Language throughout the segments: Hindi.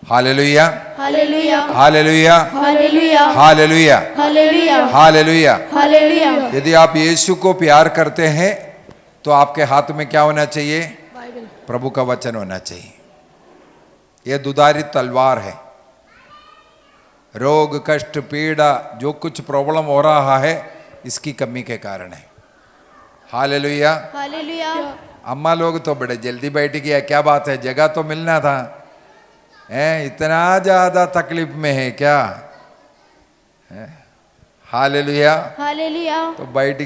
Hallelujah, hallelujah, hallelujah, hallelujah, hallelujah, hallelujah, hallelujah. Hallelujah. यदि आप यीशु को प्यार करते हैं तो आपके हाथ में क्या होना चाहिए? बाइबल। प्रभु का वचन होना चाहिए। यह दुधारी तलवार है। रोग, कष्ट, पीड़ा, जो कुछ प्रॉब्लम हो रहा है इसकी कमी के कारण है। हालेलुया। हालेलुया। अम्मा लोग तो बड़े जल्दी बैठ गया, क्या बात है, जगह तो मिलना था, इतना ज्यादा तकलीफ में है क्या? हालेलुया। हालेलुया, तो बैठ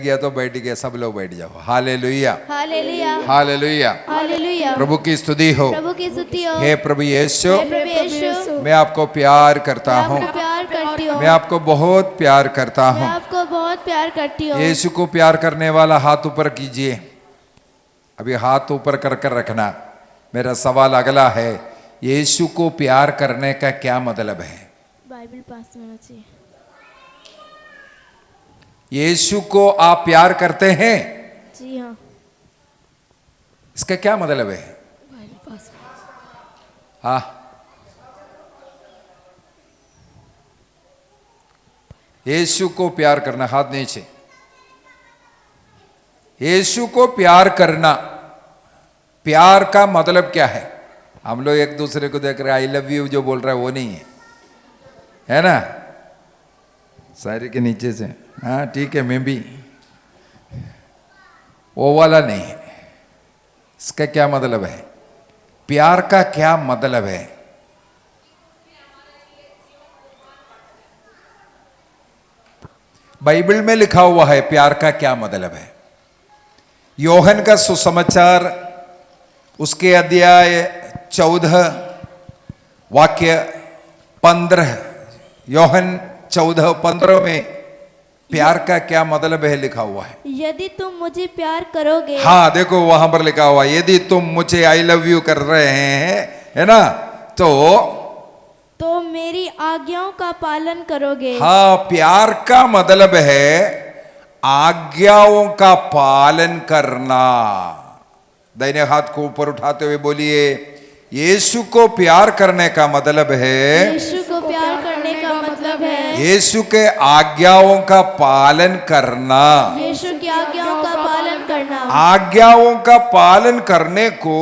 गया, सब लोग बैठ जाओ। Hallelujah, hallelujah, hallelujah. हालेलुया। प्रभु की स्तुति हो। प्रभु की स्तुति हो। हे प्रभु यीशु, हे प्रभु यीशु, मैं आपको प्यार करता मैं हूँ, आपको प्यार करती हूँ। मैं आपको बहुत प्यार करता मैं हूँ। आपको बहुत प्यार करती हूँ। यीशु को प्यार करने वाला हाथ ऊपर कीजिए। अभी हाथ ऊपर कर कर रखना। मेरा सवाल अगला है, यीशु को प्यार करने का क्या मतलब है? बाइबल पास में होना चाहिए। यीशु को आप प्यार करते हैं, जी हाँ। इसका क्या मतलब है? बाइबल पास में। हाँ, यीशु को प्यार करना, हाथ नीचे। यीशु को प्यार करना, प्यार का मतलब क्या है? हम लोग एक दूसरे को देख रहे हैं, आई लव यू जो बोल रहा है वो नहीं है ना? सारे के नीचे से, हाँ ठीक है, मैं भी, वो वाला नहीं है। इसका क्या मतलब है? प्यार का क्या मतलब है? बाइबल में लिखा हुआ है प्यार का क्या मतलब है। योहन का सुसमाचार उसके अध्याय 14 वाक्य 15, योहन 14:15 में प्यार का क्या मतलब है लिखा हुआ है। यदि तुम मुझे प्यार करोगे। हाँ देखो वहां पर लिखा हुआ है, यदि तुम मुझे आई लव यू कर रहे हैं, है ना, तो मेरी आज्ञाओं का पालन करोगे। हाँ, प्यार का मतलब है आज्ञाओं का पालन करना। दाहिने हाथ को ऊपर उठाते हुए बोलिए, यीशु को प्यार करने का मतलब है, यीशु को प्यार करने का मतलब है यीशु के आज्ञाओं का पालन करना। यीशु की आज्ञाओं का पालन करना। आज्ञाओं का पालन करने को,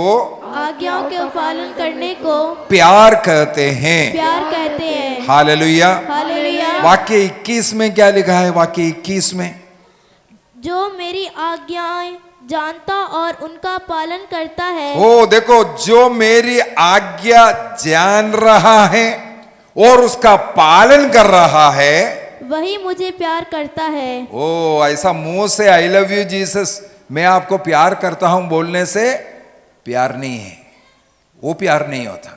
आज्ञाओं के पालन करने को प्यार कहते हैं। प्यार कहते हैं। हालेलुया। हालेलुया। वाक्य 21 में क्या लिखा है? वाक्य 21 में, जो मेरी आज्ञाएं जानता और उनका पालन करता है। ओ देखो, जो मेरी आज्ञा जान रहा है और उसका पालन कर रहा है, वही मुझे प्यार करता है। ओ ऐसा मुंह से आई लव यू जीसस, मैं आपको प्यार करता हूं बोलने से प्यार नहीं है, वो प्यार नहीं होता।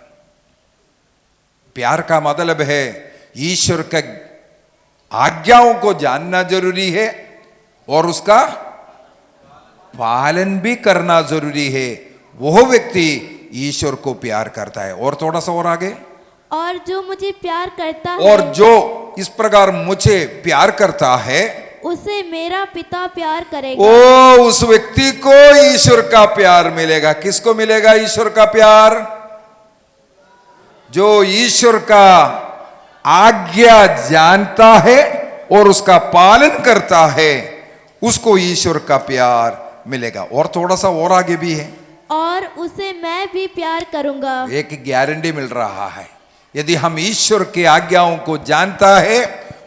प्यार का मतलब है ईश्वर के आज्ञाओं को जानना जरूरी है और उसका पालन भी करना जरूरी है। वो व्यक्ति ईश्वर को प्यार करता है। और थोड़ा सा और आगे, और जो मुझे प्यार करता है, और जो इस प्रकार मुझे प्यार करता है, उसे मेरा पिता प्यार करेगा। ओ उस व्यक्ति को ईश्वर का प्यार मिलेगा। किसको मिलेगा ईश्वर का प्यार? जो ईश्वर का आज्ञा जानता है और उसका पालन करता है, उसको ईश्वर का प्यार मिलेगा। और थोड़ा सा और आगे भी है, और उसे मैं भी प्यार करूंगा। एक गारंटी मिल रहा है, यदि हम ईश्वर के आज्ञाओं को जानता है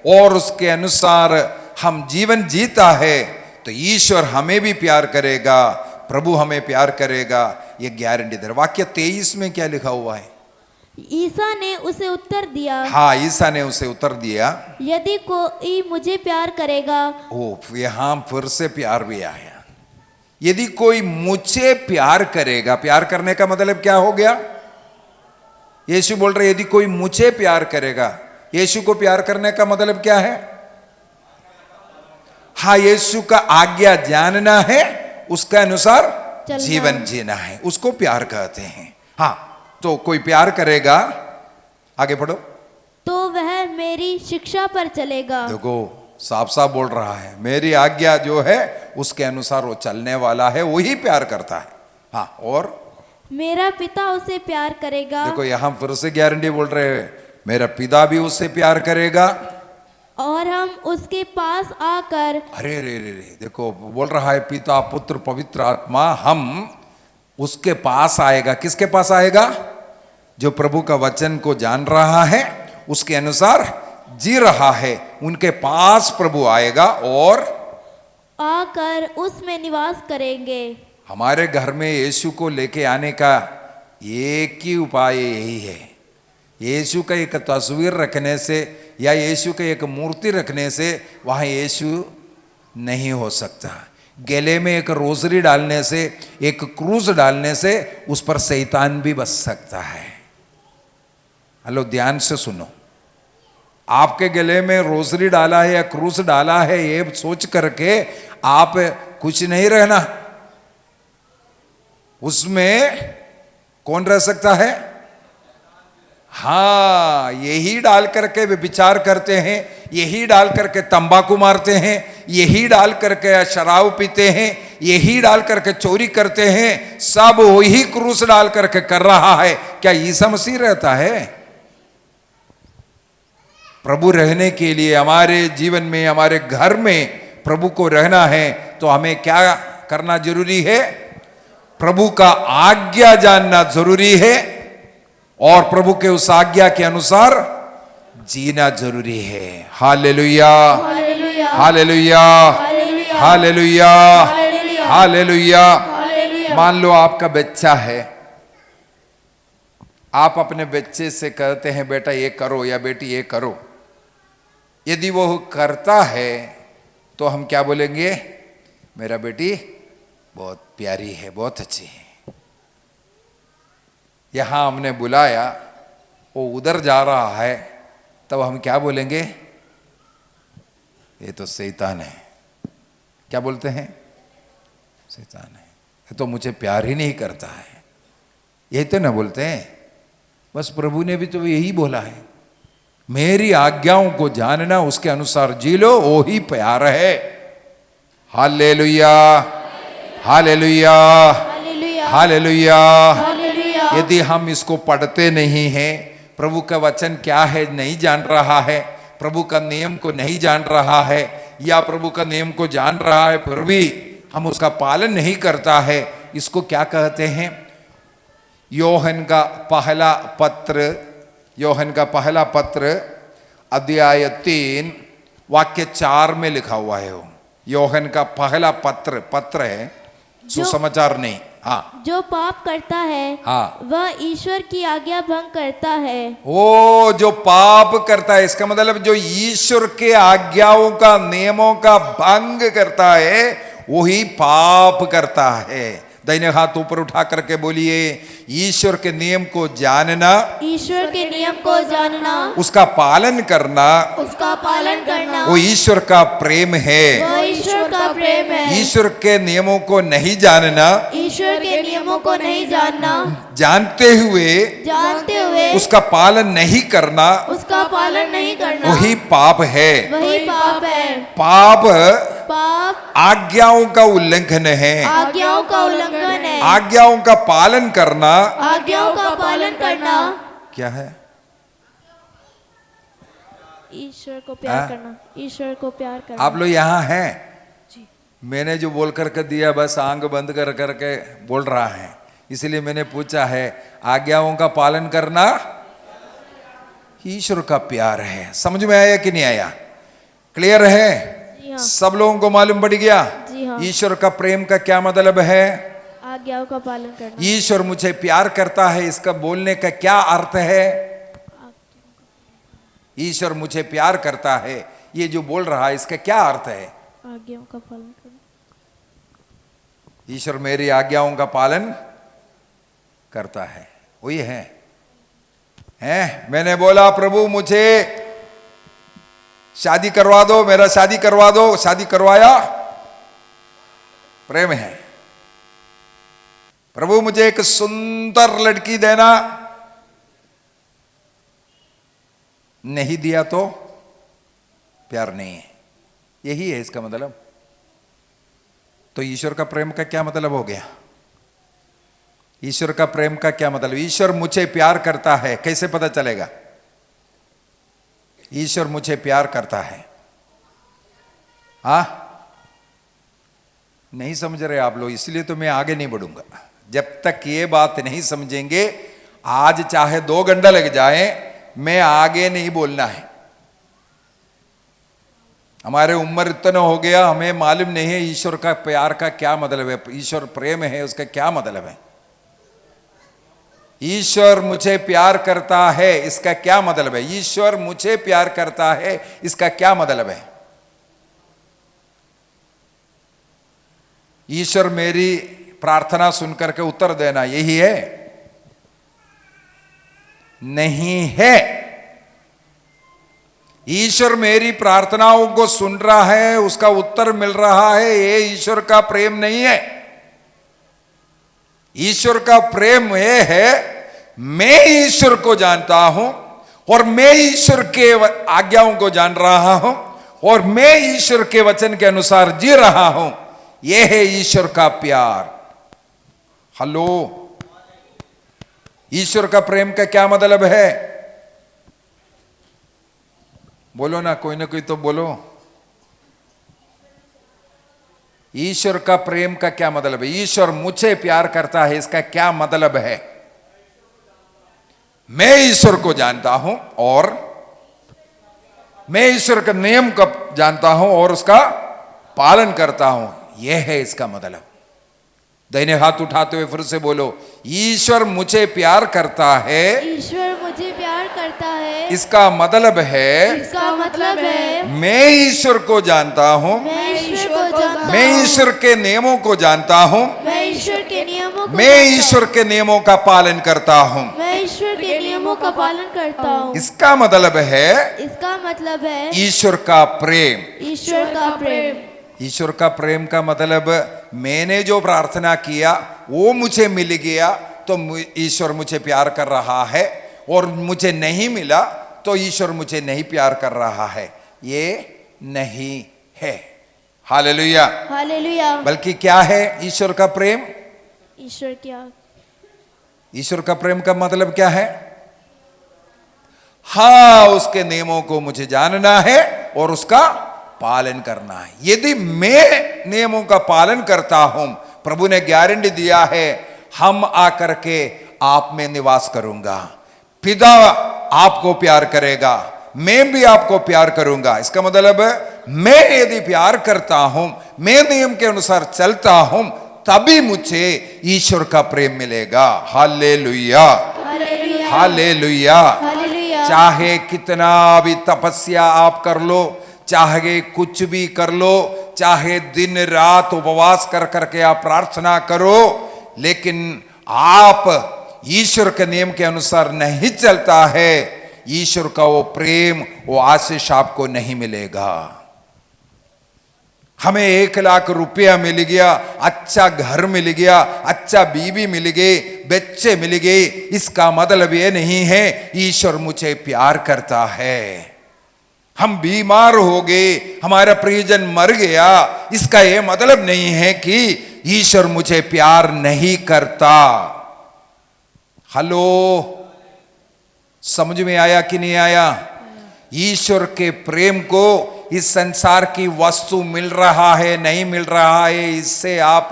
और उसके अनुसार हम जीवन जीता है, तो ईश्वर हमें भी प्यार करेगा, प्रभु हमें प्यार करेगा, ये गारंटी दे। वाक्य 23 में क्या लिखा हुआ है? ईसा ने उसे उत्तर दिया। हाँ, ईसा ने उसे उत्तर दिया, यदि कोई मुझे प्यार करेगा। ओ यहां फिर से प्यार भी आया। यदि कोई मुझे प्यार करेगा, प्यार करने का मतलब क्या हो गया? यीशु बोल रहे यदि कोई मुझे प्यार करेगा। यीशु को प्यार करने का मतलब क्या है? हाँ, यीशु का आज्ञा जानना है, उसके अनुसार जीवन जीना है, उसको प्यार कहते हैं। हाँ, तो कोई प्यार करेगा, आगे पढ़ो, तो वह मेरी शिक्षा पर चलेगा। देखो साफ साफ बोल रहा है, मेरी आज्ञा जो है उसके अनुसार वो चलने वाला है, वही प्यार करता है। हाँ, और मेरा पिता उसे प्यार करेगा देखो यहां फिर से गारंटी बोल रहे हैं, मेरा पिता भी उससे प्यार करेगा। और हम उसके पास आकर अरे रे रे रे, देखो बोल रहा है पिता पुत्र पवित्र आत्मा, हम उसके पास आएगा। किसके पास आएगा? जो प्रभु का वचन को जान रहा है, उसके अनुसार जी रहा है, उनके पास प्रभु आएगा और आकर उसमें निवास करेंगे। हमारे घर में यीशु को लेके आने का एक ही उपाय यही है। यीशु का एक तस्वीर रखने से या यीशु का एक मूर्ति रखने से वहाँ यीशु नहीं हो सकता। गले में एक रोजरी डालने से, एक क्रूज डालने से उस पर शैतान भी बच सकता है। हेलो, ध्यान से सुनो। आपके गले में रोजरी डाला है या क्रूज डाला है, ये सोच करके आप कुछ नहीं रहना। उसमें कौन रह सकता है? हाँ, यही डाल करके वे विचार करते हैं, यही डाल करके तंबाकू मारते हैं, यही डाल करके शराब पीते हैं, यही डाल करके चोरी करते हैं। सब वही क्रूस डाल करके कर रहा है। क्या ईसा मसीह रहता है? प्रभु रहने के लिए हमारे जीवन में, हमारे घर में प्रभु को रहना है तो हमें क्या करना जरूरी है? प्रभु का आज्ञा जानना जरूरी है और प्रभु के उस आज्ञा के अनुसार जीना जरूरी है। Hallelujah, hallelujah, hallelujah, hallelujah, hallelujah. मान लो आपका बच्चा है, आप अपने बच्चे से कहते हैं बेटा ये करो या बेटी ये करो। यदि वो करता है तो हम क्या बोलेंगे? मेरा बेटी बहुत प्यारी है, बहुत अच्छी है। यहां हमने बुलाया, वो उधर जा रहा है, तब हम क्या बोलेंगे? ये तो शैतान है। क्या बोलते हैं? शैतान है, ये तो मुझे प्यार ही नहीं करता है। यही तो ना बोलते हैं। बस प्रभु ने भी तो यही बोला है, मेरी आज्ञाओं को जानना, उसके अनुसार जी लो, वो ही प्यार है। Hallelujah, hallelujah, hallelujah, hallelujah. Hallelujah. यदि हम इसको पढ़ते नहीं हैं, प्रभु का वचन क्या है नहीं जान रहा है, प्रभु का नियम को नहीं जान रहा है, या प्रभु का नियम को जान रहा है फिर भी हम उसका पालन नहीं करता है, इसको क्या कहते हैं? योहन का पहला पत्र, योहन का पहला पत्र अध्याय 3 वाक्य 4 में लिखा हुआ है। वो योहन का पहला पत्र है, सुसमाचार नहीं। हाँ, जो पाप करता है हाँ, वह ईश्वर की आज्ञा भंग करता है। वो जो पाप करता है, इसका मतलब जो ईश्वर के आज्ञाओं का, नियमों का भंग करता है, वही पाप करता है। दाहिने हाथ ऊपर उठा करके बोलिए, ईश्वर के नियम को जानना, ईश्वर के नियम को जानना, उसका पालन करना, उसका पालन करना, वो ईश्वर का प्रेम है। वह ईश्वर का प्रेम है। ईश्वर के नियमों को नहीं जानना, ईश्वर के नियमों को नहीं जानना, जानते हुए उसका पालन नहीं करना, उसका पालन नहीं करना, वही पाप है। वही पाप है। पाप पाप आज्ञाओं का उल्लंघन है। आज्ञाओं का उल्लंघन है। आज्ञाओं का पालन करना आज्ञाओं का पालन करना क्या है? ईश्वर को प्यार हाँ? करना, ईश्वर को प्यार करना। आप लोग यहाँ हैं? मैंने जो बोल करके दिया बस आंख बंद कर करके बोल रहा है, इसलिए मैंने पूछा है। आज्ञाओं का पालन करना ईश्वर का प्यार है। समझ में आया कि नहीं आया? क्लियर है? जी हाँ। सब लोगों को मालूम पड़ गया जी हाँ। ईश्वर का प्रेम का क्या मतलब है? आज्ञाओं का पालन करना। ईश्वर मुझे प्यार करता है, इसका बोलने का क्या अर्थ है? ईश्वर मुझे प्यार करता है, ये जो बोल रहा है इसका क्या अर्थ है? आज्ञाओं का पालन करना। ईश्वर मेरी आज्ञाओं का पालन करता है, वही है। मैंने बोला प्रभु मुझे शादी करवा दो, मेरा शादी करवा दो, शादी करवाया, प्रेम है। प्रभु मुझे एक सुंदर लड़की देना, नहीं दिया तो प्यार नहीं है। यही है इसका मतलब। तो ईश्वर का प्रेम का क्या मतलब हो गया? ईश्वर का प्रेम का क्या मतलब? ईश्वर मुझे प्यार करता है, कैसे पता चलेगा? ईश्वर मुझे प्यार करता है। नहीं समझ रहे आप लोग, इसलिए तो मैं आगे नहीं बढ़ूंगा जब तक ये बात नहीं समझेंगे। आज चाहे 2 घंटा लग जाए, मैं आगे नहीं बोलना है। हमारे उम्र इतना हो गया, हमें मालूम नहीं है ईश्वर का प्यार का क्या मतलब है, ईश्वर प्रेम है उसका क्या मतलब है। ईश्वर मुझे प्यार करता है इसका क्या मतलब है? ईश्वर मुझे प्यार करता है इसका क्या मतलब है? ईश्वर मेरी प्रार्थना सुनकर के उत्तर देना, यही है? नहीं है। ईश्वर मेरी प्रार्थनाओं को सुन रहा है, उसका उत्तर मिल रहा है, ये ईश्वर का प्रेम नहीं है। ईश्वर का प्रेम ये है, मैं ईश्वर को जानता हूं और मैं ईश्वर के आज्ञाओं को जान रहा हूं और मैं ईश्वर के वचन के अनुसार जी रहा हूं। यह है ईश्वर का प्यार। हेलो, ईश्वर का प्रेम का क्या मतलब है? बोलो ना कोई तो बोलो। ईश्वर का प्रेम का क्या मतलब है? ईश्वर मुझे प्यार करता है इसका क्या मतलब है? मैं ईश्वर को जानता हूं और मैं ईश्वर का नियम को जानता हूं और उसका पालन करता हूं, यह है इसका मतलब। दाहिने हाथ उठाते हुए फिर से बोलो, ईश्वर मुझे प्यार करता है। ईश्वर मुझे प्यार करता है इसका मतलब है, मैं ईश्वर को जानता हूं, मैं ईश्वर के नियमों को जानता हूं, मैं ईश्वर के नियमों का पालन करता हूं। इसका मतलब है ईश्वर का प्रेम। ईश्वर का प्रेम का मतलब, मैंने जो प्रार्थना किया वो मुझे मिल गया तो ईश्वर मुझे प्यार कर रहा है, और मुझे नहीं मिला तो ईश्वर मुझे नहीं प्यार कर रहा है, ये नहीं है। Hallelujah, hallelujah. बल्कि क्या है ईश्वर का प्रेम? ईश्वर का प्रेम का मतलब क्या है? हाँ, उसके नियमों को मुझे जानना है और उसका पालन करना है। यदि मैं नियमों का पालन करता हूं, प्रभु ने गारंटी दिया है, हम आकर के आप में निवास करूंगा, पिता आपको प्यार करेगा, मैं भी आपको प्यार करूंगा। इसका मतलब मैं यदि प्यार करता हूं, मैं नियम के अनुसार चलता हूं, तभी मुझे ईश्वर का प्रेम मिलेगा। Hallelujah, hallelujah. चाहे कितना भी तपस्या आप कर लो, चाहे कुछ भी कर लो, चाहे दिन रात उपवास कर करके आप प्रार्थना करो, लेकिन आप ईश्वर के नियम के अनुसार नहीं चलता है, ईश्वर का वो प्रेम, वो आशीष आपको नहीं मिलेगा। हमें 1 लाख रुपया मिल गया, अच्छा घर मिल गया, अच्छा बीवी मिल गई, बच्चे मिल गए, इसका मतलब ये नहीं है ईश्वर मुझे प्यार करता है। हम बीमार हो गए, हमारा प्रियजन मर गया, इसका यह मतलब नहीं है कि ईश्वर मुझे प्यार नहीं करता। हेलो, समझ में आया कि नहीं आया? ईश्वर के प्रेम को इस संसार की वस्तु मिल रहा है नहीं मिल रहा है, इससे आप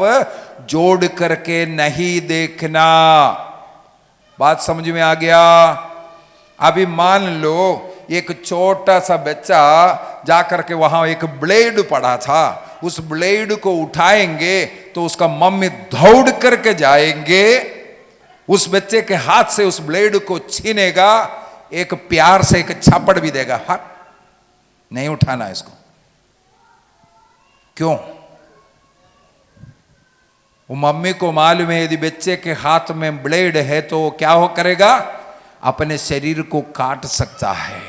जोड़ करके नहीं देखना। बात समझ में आ गया? अभी मान लो एक छोटा सा बच्चा जाकर के वहां एक ब्लेड पड़ा था, उस ब्लेड को उठाएंगे तो उसका मम्मी दौड़ करके जाएंगे, उस बच्चे के हाथ से उस ब्लेड को छीनेगा, एक प्यार से एक छापड़ भी देगा, हाँ नहीं उठाना इसको। क्यों? वो मम्मी को मालूम है यदि बच्चे के हाथ में ब्लेड है तो वो क्या हो करेगा, अपने शरीर को काट सकता है।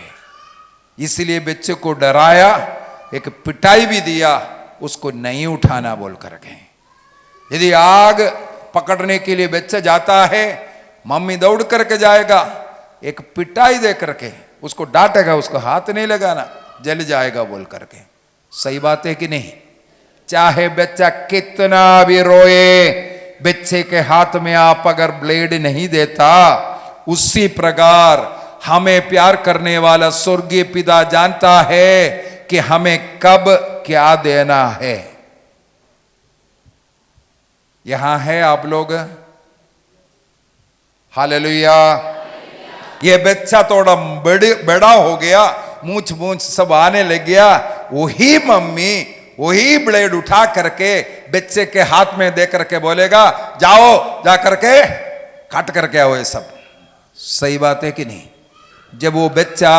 इसलिए बच्चे को डराया, एक पिटाई भी दिया, उसको नहीं उठाना बोल करके। यदि आग पकड़ने के लिए बच्चा जाता है, मम्मी दौड़ करके जाएगा, एक पिटाई दे करके उसको डांटेगा, उसको हाथ नहीं लगाना, जल जाएगा बोल करके। सही बात है कि नहीं? चाहे बच्चा कितना भी रोए, बच्चे के हाथ में आप अगर ब्लेड नहीं देता, उसी प्रकार हमें प्यार करने वाला स्वर्गीय पिता जानता है कि हमें कब क्या देना है। यहां है आप लोग? हालेलुया। ये बच्चा थोड़ा बड़ा हो गया, मूछ मूछ सब आने लग गया, वही मम्मी वही ब्लेड उठा करके बच्चे के हाथ में दे करके बोलेगा, जाओ जा करके काट करके आओ। ये सब सही बात है कि नहीं? जब वो बच्चा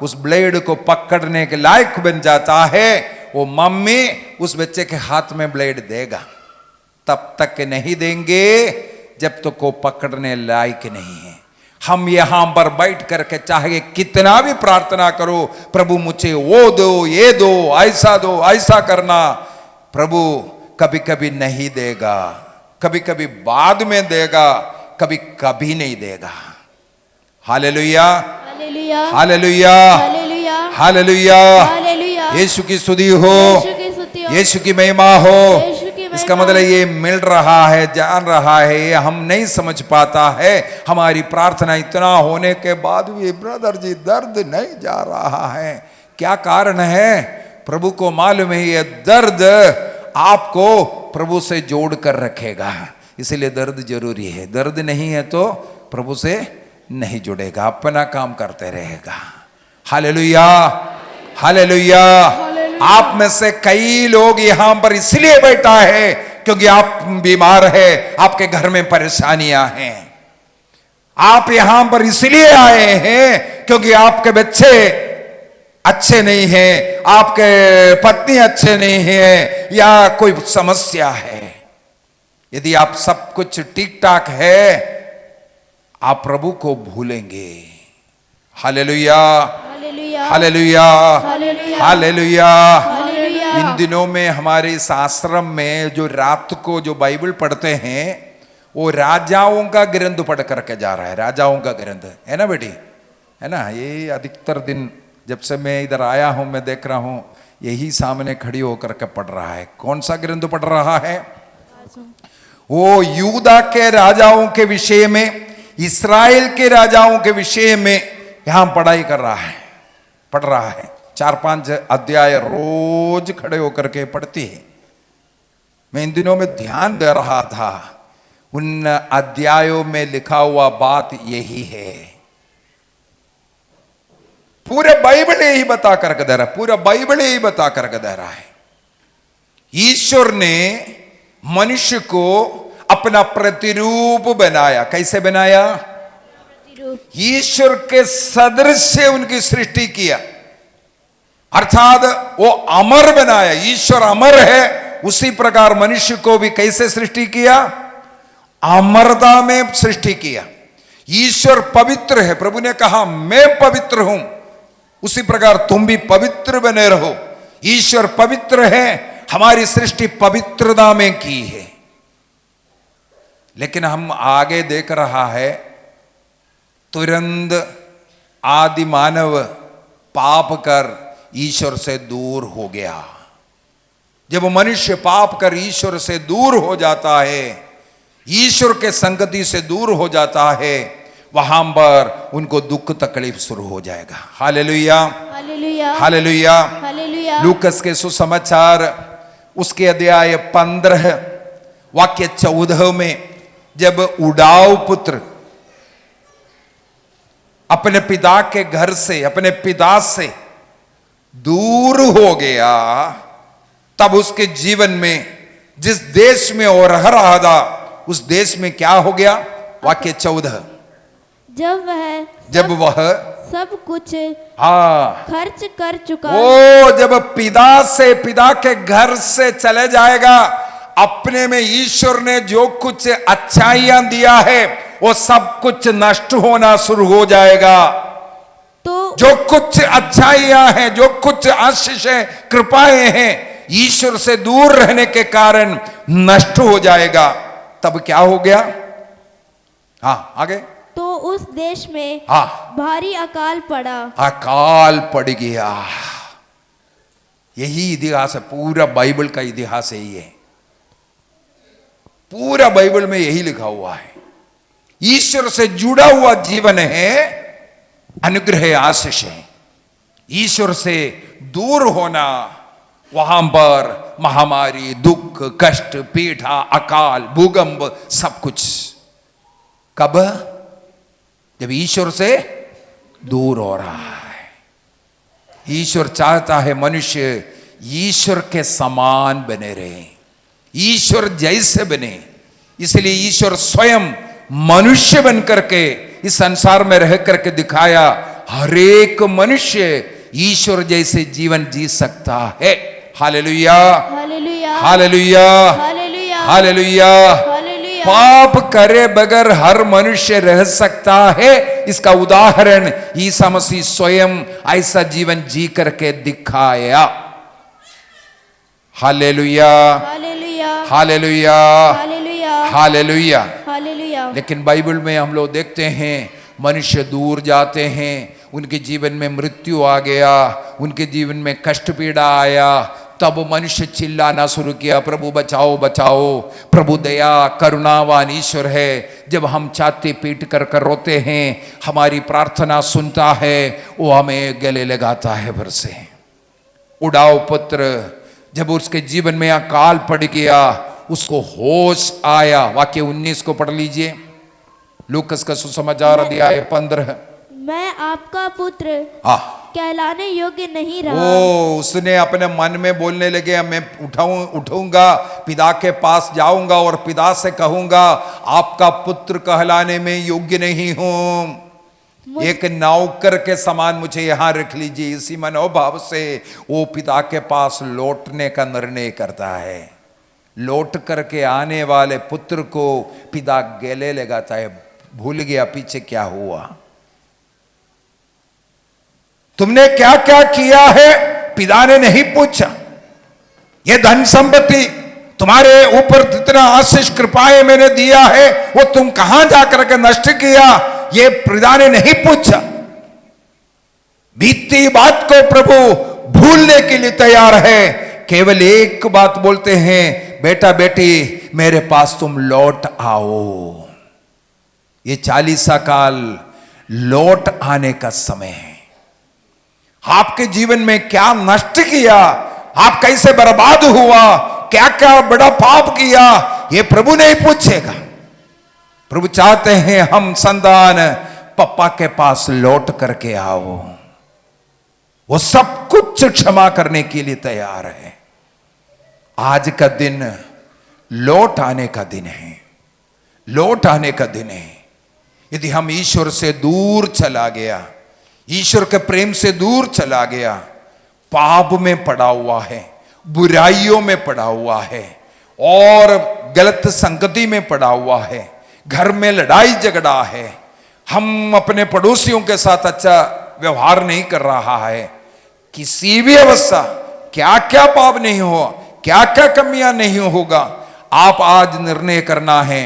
उस ब्लेड को पकड़ने के लायक बन जाता है, वो मम्मी उस बच्चे के हाथ में ब्लेड देगा। तब तक नहीं देंगे जब तक वो पकड़ने लायक नहीं है। हम यहां पर बैठ करके चाहे कितना भी प्रार्थना करो, प्रभु मुझे वो दो, ये दो, ऐसा करना, प्रभु कभी कभी नहीं देगा, कभी कभी बाद में देगा, कभी कभी नहीं देगा। Hallelujah, hallelujah, hallelujah, hallelujah, hallelujah. Hallelujah. Yeshu की स्तुति हो, यीशु की स्तुति हो, यीशु की महिमा हो। यीशु की महिमा इसका मतलब ये मिल रहा है, जान रहा है, ये हम नहीं समझ पाता है। हमारी प्रार्थना इतना होने के बाद भी ब्रदर जी दर्द नहीं जा रहा है, क्या कारण है? प्रभु को मालूम है ये दर्द आपको प्रभु से जोड़ कर रखेगा, इसलिए दर्द जरूरी है। दर्द नहीं है तो प्रभु से नहीं जुड़ेगा, अपना काम करते रहेगा। Hallelujah, hallelujah. आप में से कई लोग यहां पर इसलिए बैठा है क्योंकि आप बीमार है, आपके घर में परेशानियां हैं। आप यहां पर इसलिए आए हैं क्योंकि आपके बच्चे अच्छे नहीं हैं, आपके पत्नी अच्छे नहीं है, या कोई समस्या है। यदि आप सब कुछ ठीक ठाक है, आप प्रभु को भूलेंगे। Hallelujah, hallelujah, hallelujah, hallelujah, hallelujah. Hallelujah. इन दिनों में हमारे इस आश्रम में जो रात को जो बाइबल पढ़ते हैं, वो राजाओं का ग्रंथ पढ़ करके जा रहा है। राजाओं का ग्रंथ है ना बेटी, है ना? ये अधिकतर दिन जब से मैं इधर आया हूं, मैं देख रहा हूं यही सामने खड़ी होकर के पढ़ रहा है। कौन सा ग्रंथ पढ़ रहा है? वो यूदा के राजाओं के विषय में, इस्राएल के राजाओं के विषय में यहां पढ़ाई कर रहा है, पढ़ रहा है। 4-5 अध्याय रोज खड़े होकर के पढ़ती है। मैं इन दिनों में ध्यान दे रहा था, उन अध्यायों में लिखा हुआ बात यही है। पूरे बाइबल यही बता करके दे रहा है, पूरा बाइबल यही बता करके दे रहा है। ईश्वर ने मनुष्य को अपना प्रतिरूप बनाया। कैसे बनाया? ईश्वर के सदृश से उनकी सृष्टि किया, अर्थात वो अमर बनाया। ईश्वर अमर है, उसी प्रकार मनुष्य को भी कैसे सृष्टि किया? अमरता में सृष्टि किया। ईश्वर पवित्र है, प्रभु ने कहा मैं पवित्र हूं, उसी प्रकार तुम भी पवित्र बने रहो। ईश्वर पवित्र है, हमारी सृष्टि पवित्रता में की है। लेकिन हम आगे देख रहा है, तुरंत आदि मानव पाप कर ईश्वर से दूर हो गया। जब मनुष्य पाप कर ईश्वर से दूर हो जाता है, ईश्वर के संगति से दूर हो जाता है, वहां पर उनको दुख तकलीफ शुरू हो जाएगा। Hallelujah, hallelujah, hallelujah, hallelujah. लूकस के सुसमाचार उसके अध्याय 15 वाक्य 14 में, जब उड़ाऊ पुत्र अपने पिता के घर से, अपने पिता से दूर हो गया, तब उसके जीवन में जिस देश में वो रह रहा था, उस देश में क्या हो गया? वाक्य 14, जब वह सब कुछ खर्च कर चुका, वो जब पिता के घर से चले जाएगा, अपने में ईश्वर ने जो कुछ अच्छाइयां दिया है वो सब कुछ नष्ट होना शुरू हो जाएगा। तो जो कुछ अच्छाइयां हैं, जो कुछ आशीषें, कृपाएं हैं, ईश्वर से दूर रहने के कारण नष्ट हो जाएगा। तब क्या हो गया? हाँ आगे। तो उस देश में हाँ भारी अकाल पड़ा, अकाल पड़ गया। यही इतिहास है, पूरा बाइबल का इतिहास यही है। पूरा बाइबल में यही लिखा हुआ है। ईश्वर से जुड़ा हुआ जीवन है अनुग्रह आशीष है। ईश्वर से दूर होना, वहां पर महामारी, दुख, कष्ट, पीड़ा, अकाल, भूकंप, सब कुछ। कब? जब ईश्वर से दूर हो रहा है। ईश्वर चाहता है मनुष्य ईश्वर के समान बने रहे, ईश्वर जैसे बने। इसलिए ईश्वर स्वयं मनुष्य बन करके इस संसार में रह करके दिखाया, हर एक मनुष्य ईश्वर जैसे जीवन जी सकता है। Hallelujah, hallelujah, hallelujah, hallelujah, hallelujah. Hallelujah. पाप करे बगैर हर मनुष्य रह सकता है। इसका उदाहरण ईसा मसीह स्वयं ऐसा जीवन जी करके दिखाया। Hallelujah, hallelujah, hallelujah, hallelujah, hallelujah. Hallelujah. लेकिन बाइबल में हम लोग देखते हैं मनुष्य दूर जाते हैं, उनके जीवन में मृत्यु आ गया, उनके जीवन में कष्ट पीड़ा आया, तब मनुष्य चिल्लाना शुरू किया, प्रभु बचाओ बचाओ। प्रभु दया करुणावान ईश्वर है। जब हम छाती पीट कर रोते हैं, हमारी प्रार्थना सुनता है, वो हमें गले लगाता है। फिर से उड़ाओ पुत्र, जब उसके जीवन में अकाल पड़ गया, उसको होश आया। वाक्य 19 को पढ़ लीजिए, लूकस का सुसमाचार अध्याय 15। मैं आपका पुत्र हाँ, कहलाने योग्य नहीं रहा। ओ उसने अपने मन में बोलने लगे, मैं उठूंगा, पिता के पास जाऊंगा और पिता से कहूंगा आपका पुत्र कहलाने में योग्य नहीं हूं, एक नौकर के समान मुझे यहां रख लीजिए। इसी मनोभाव से वो पिता के पास लौटने का निर्णय करता है। लौट करके आने वाले पुत्र को पिता गले लगाता है। भूल गया पीछे क्या हुआ, तुमने क्या क्या किया है, पिता ने नहीं पूछा। ये धन संपत्ति तुम्हारे ऊपर जितना आशीष कृपाएं मैंने दिया है, वो तुम कहां जाकर के नष्ट किया, ये पिता ने नहीं पूछा। बीती बात को प्रभु भूलने के लिए तैयार है। केवल एक बात बोलते हैं, बेटा बेटी मेरे पास तुम लौट आओ। ये 40 साल लौट आने का समय है। आपके जीवन में क्या नष्ट किया, आप कैसे बर्बाद हुआ, क्या क्या बड़ा पाप किया, ये प्रभु नहीं पूछेगा। प्रभु चाहते हैं हम संतान पप्पा के पास लौट करके आओ। वो सब कुछ क्षमा करने के लिए तैयार है। आज का दिन लौट आने का दिन है, लौट आने का दिन है। यदि हम ईश्वर से दूर चला गया, ईश्वर के प्रेम से दूर चला गया, पाप में पड़ा हुआ है, बुराइयों में पड़ा हुआ है और गलत संगति में पड़ा हुआ है, घर में लड़ाई झगड़ा है, हम अपने पड़ोसियों के साथ अच्छा व्यवहार नहीं कर रहा है, किसी भी अवस्था क्या क्या पाप नहीं हो, क्या क्या कमियां नहीं होगा, आप आज निर्णय करना है,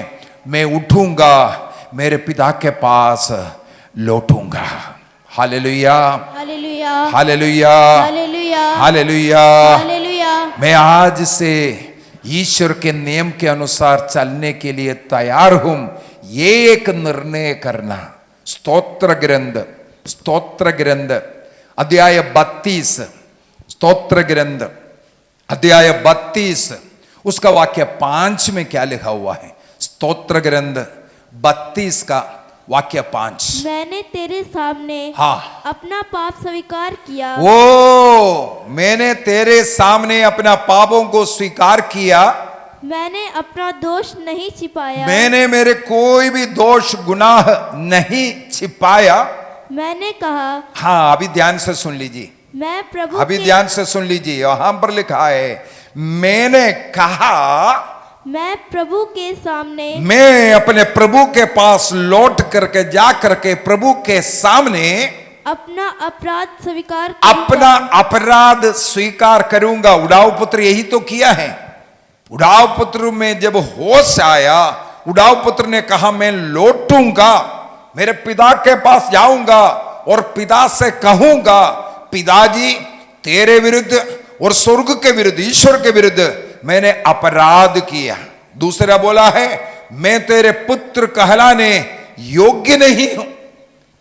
मैं उठूंगा, मेरे पिता के पास लौटूंगा। Hallelujah, hallelujah, hallelujah, hallelujah, hallelujah. Hallelujah. मैं आज से ईश्वर के नियम के अनुसार चलने के लिए तैयार हूं, ये एक निर्णय करना। स्तोत्र ग्रंथ अध्याय 32, स्तोत्र ग्रंथ अध्याय 32 उसका वाक्य 5 में क्या लिखा हुआ है? स्तोत्र ग्रंथ 32 का वाक्य 5। मैंने तेरे सामने हाँ, अपना पाप स्वीकार किया। वो मैंने तेरे सामने अपना पापों को स्वीकार किया, मैंने अपना दोष नहीं छिपाया। मैंने मेरे कोई भी दोष गुनाह नहीं छिपाया। मैंने कहा, हाँ, अभी ध्यान से सुन लीजिए, मैं प्रभु अभी के ध्यान से सुन लीजिए। वहां पर लिखा है, मैंने कहा, मैं प्रभु के सामने, मैं अपने प्रभु के पास लौट करके जा करके प्रभु के सामने अपना अपराध स्वीकार अपना अपराध स्वीकार करूंगा। उड़ाऊ पुत्र यही तो किया है। उड़ाऊ पुत्र में जब होश आया, उड़ाऊ पुत्र ने कहा मैं लौटूंगा, मेरे पिता के पास जाऊंगा और पिता से कहूंगा, पिताजी तेरे विरुद्ध और स्वर्ग के विरुद्ध, ईश्वर के विरुद्ध मैंने अपराध किया। दूसरा बोला है मैं तेरे पुत्र कहलाने योग्य नहीं हूं।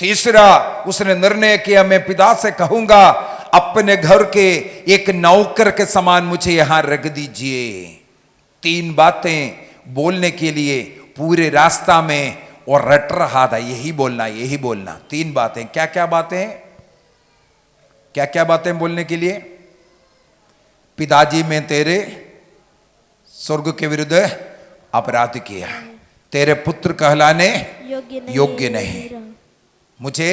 तीसरा उसने निर्णय किया मैं पिता से कहूंगा अपने घर के एक नौकर के समान मुझे यहां रख दीजिए। 3 बातें बोलने के लिए पूरे रास्ता में और रट रहा था, यही बोलना 3 बातें। क्या क्या बातें हैं? क्या क्या बातें बोलने के लिए? पिताजी मैं तेरे स्वर्ग के विरुद्ध अपराध किया, तेरे पुत्र कहलाने योग्य नहीं, मुझे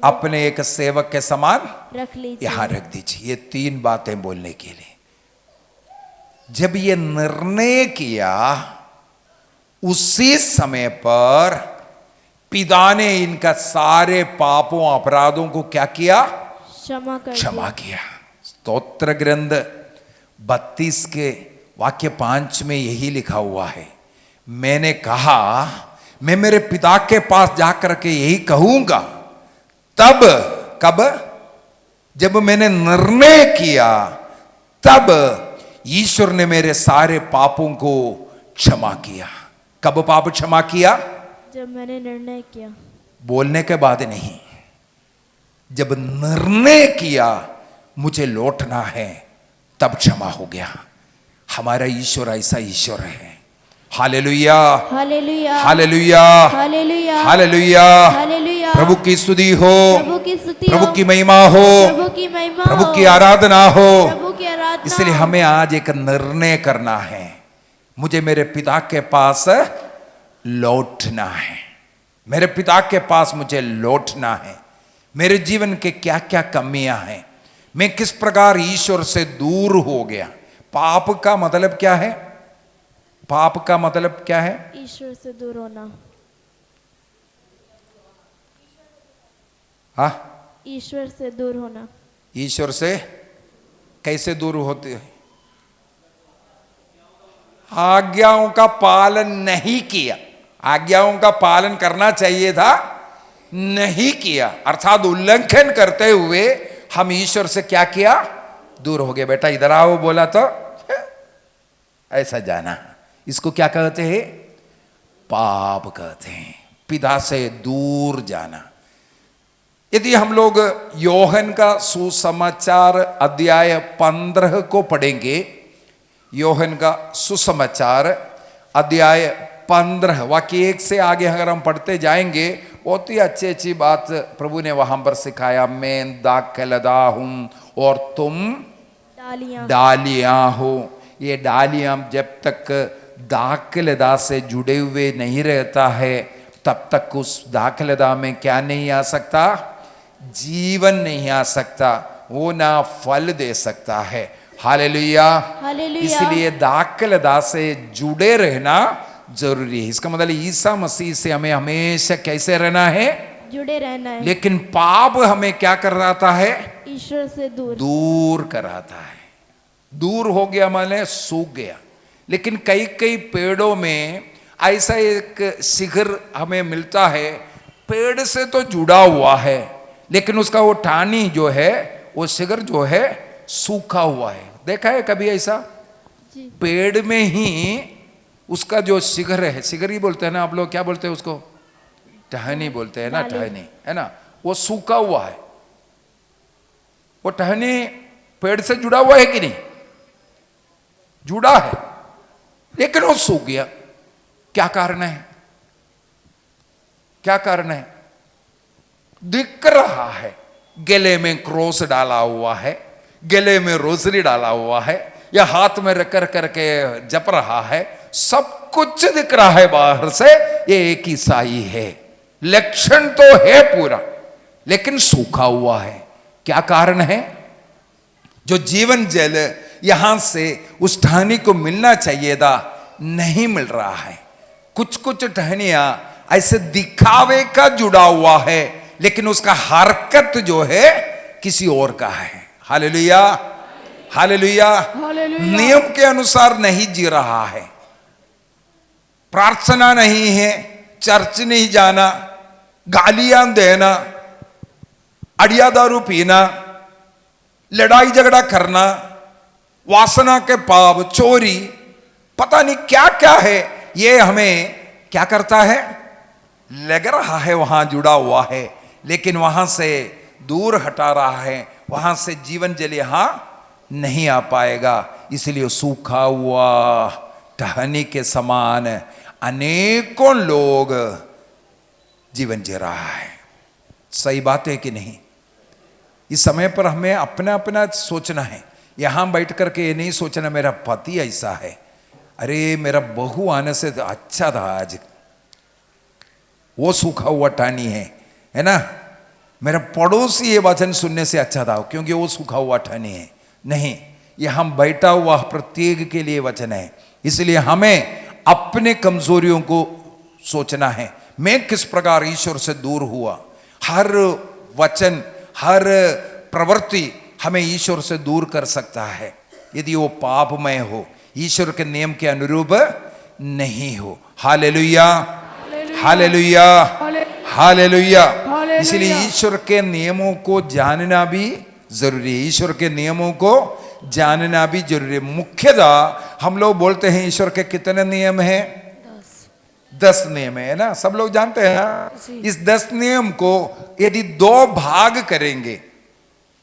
अपने एक सेवक के समान रख लीजिए, यहां रख दीजिए। ये 3 बातें बोलने के लिए जब ये निर्णय किया उसी समय पर पिता ने इनका सारे पापों अपराधों को क्या किया? क्षमा किया। स्तोत्र ग्रंथ 32 के वाक्य 5 में यही लिखा हुआ है, मैंने कहा मैं मेरे पिता के पास जाकर के यही कहूंगा। तब कब? जब मैंने निर्णय किया तब ईश्वर ने मेरे सारे पापों को क्षमा किया। कब पाप क्षमा किया? जब मैंने निर्णय किया। बोलने के बाद नहीं, जब निर्णय किया मुझे लौटना है तब क्षमा हो गया। हमारा ईश्वर ऐसा ईश्वर है। Hallelujah, hallelujah, hallelujah, hallelujah, hallelujah, hallelujah. प्रभु की स्तुति हो, प्रभु की स्तुति प्रभु हो, की महिमा हो, प्रभु की महिमा प्रभु हो, की आराधना हो। प्रभु की आराधना। इसलिए हमें आज एक निर्णय करना है, मुझे मेरे पिता के पास लौटना है। मेरे पिता के पास मुझे लौटना है। मेरे जीवन के क्या क्या कमियां हैं, मैं किस प्रकार ईश्वर से दूर हो गया। पाप का मतलब क्या है? पाप का मतलब क्या है? ईश्वर से दूर होना। हा? ईश्वर से दूर होना। ईश्वर से कैसे दूर होते हैं? आज्ञाओं का पालन नहीं किया। आज्ञाओं का पालन करना चाहिए था, नहीं किया, अर्थात उल्लंघन करते हुए हम ईश्वर से क्या किया? दूर हो गए। बेटा इधर आओ बोला तो ऐसा जाना, इसको क्या कहते हैं? पाप कहते हैं। पिता से दूर जाना। यदि हम लोग योहन का सुसमाचार अध्याय 15 को पढ़ेंगे, योहन का सुसमाचार अध्याय 15 वाक्य 1 से आगे अगर हम पढ़ते जाएंगे, बहुत ही अच्छी बात प्रभु ने वहां पर सिखाया। मैं दाखलदा हूं और तुम डालियां हो। ये डालियां जब तक दाखलदा से जुड़े हुए नहीं रहता है तब तक उस दाखलदा में क्या नहीं आ सकता? जीवन नहीं आ सकता, वो ना फल दे सकता है। Hallelujah, hallelujah. इसलिए दाखलदा से जुड़े रहना जरूरी है। इसका मतलब ईसा मसीह से हमें हमेशा कैसे रहना है? जुड़े रहना है। लेकिन पाप हमें क्या कर रहा है? ईश्वर से दूर कर रहा है। दूर हो गया माने सूख गया। लेकिन कई कई पेड़ों में ऐसा एक शिखर हमें मिलता है, पेड़ से तो जुड़ा हुआ है लेकिन उसका वो टहनी जो है, वो शिखर जो है सूखा हुआ है। देखा है कभी ऐसा? पेड़ में ही उसका जो शिखर है, शिखर ही बोलते हैं ना आप लोग, क्या बोलते हैं उसको? टहनी बोलते हैं ना, टहनी है ना, वो सूखा हुआ है। वो टहनी पेड़ से जुड़ा हुआ है कि नहीं? जुड़ा है, लेकिन वो सूख गया। क्या कारण है? क्या कारण है? दिख रहा है गले में क्रॉस डाला हुआ है, गले में रोजरी डाला हुआ है, या हाथ में रख करके जप रहा है, सब कुछ दिख रहा है बाहर से, ये एक ईसाई है, लक्षण तो है पूरा, लेकिन सूखा हुआ है। क्या कारण है? जो जीवन जल यहां से उस टहनी को मिलना चाहिए था, नहीं मिल रहा है। कुछ कुछ टहनियां ऐसे दिखावे का जुड़ा हुआ है, लेकिन उसका हरकत जो है किसी और का है। Hallelujah, hallelujah. नियम के अनुसार नहीं जी रहा है, प्रार्थना नहीं है, चर्च नहीं जाना, गालियां देना, अड़िया दारू पीना, लड़ाई झगड़ा करना, वासना के पाप, चोरी, पता नहीं क्या क्या है, ये हमें क्या करता है, लग रहा है वहां जुड़ा हुआ है, लेकिन वहां से दूर हटा रहा है, वहां से जीवन जल यहां नहीं आ पाएगा। इसलिए सूखा हुआ टहनी के समान अनेकों लोग जीवन जी रहा है। सही बात है कि नहीं? इस समय पर हमें अपना अपना सोचना है। यहां बैठ करके ये नहीं सोचना मेरा पति ऐसा है, अरे मेरा बहू आने से तो अच्छा था, आज वो सूखा हुआ टानी है ना, मेरा पड़ोसी ये वचन सुनने से अच्छा था क्योंकि वो सूखा हुआ टानी है। नहीं, ये हम बैठा हुआ प्रत्येक के लिए वचन है। इसलिए हमें अपने कमजोरियों को सोचना है, मैं किस प्रकार ईश्वर से दूर हुआ। हर वचन, हर प्रवृत्ति हमें ईश्वर से दूर कर सकता है यदि वो पापमय हो, ईश्वर के नियम के अनुरूप नहीं हो। Hallelujah, hallelujah, hallelujah. इसलिए ईश्वर के नियमों को जानना भी जरूरी है, ईश्वर के नियमों को जानना भी जरूरी है। मुख्यतः हम लोग बोलते हैं ईश्वर के कितने नियम हैं? 10 नियम है ना, सब लोग जानते हैं ना? इस 10 नियम को यदि 2 भाग करेंगे,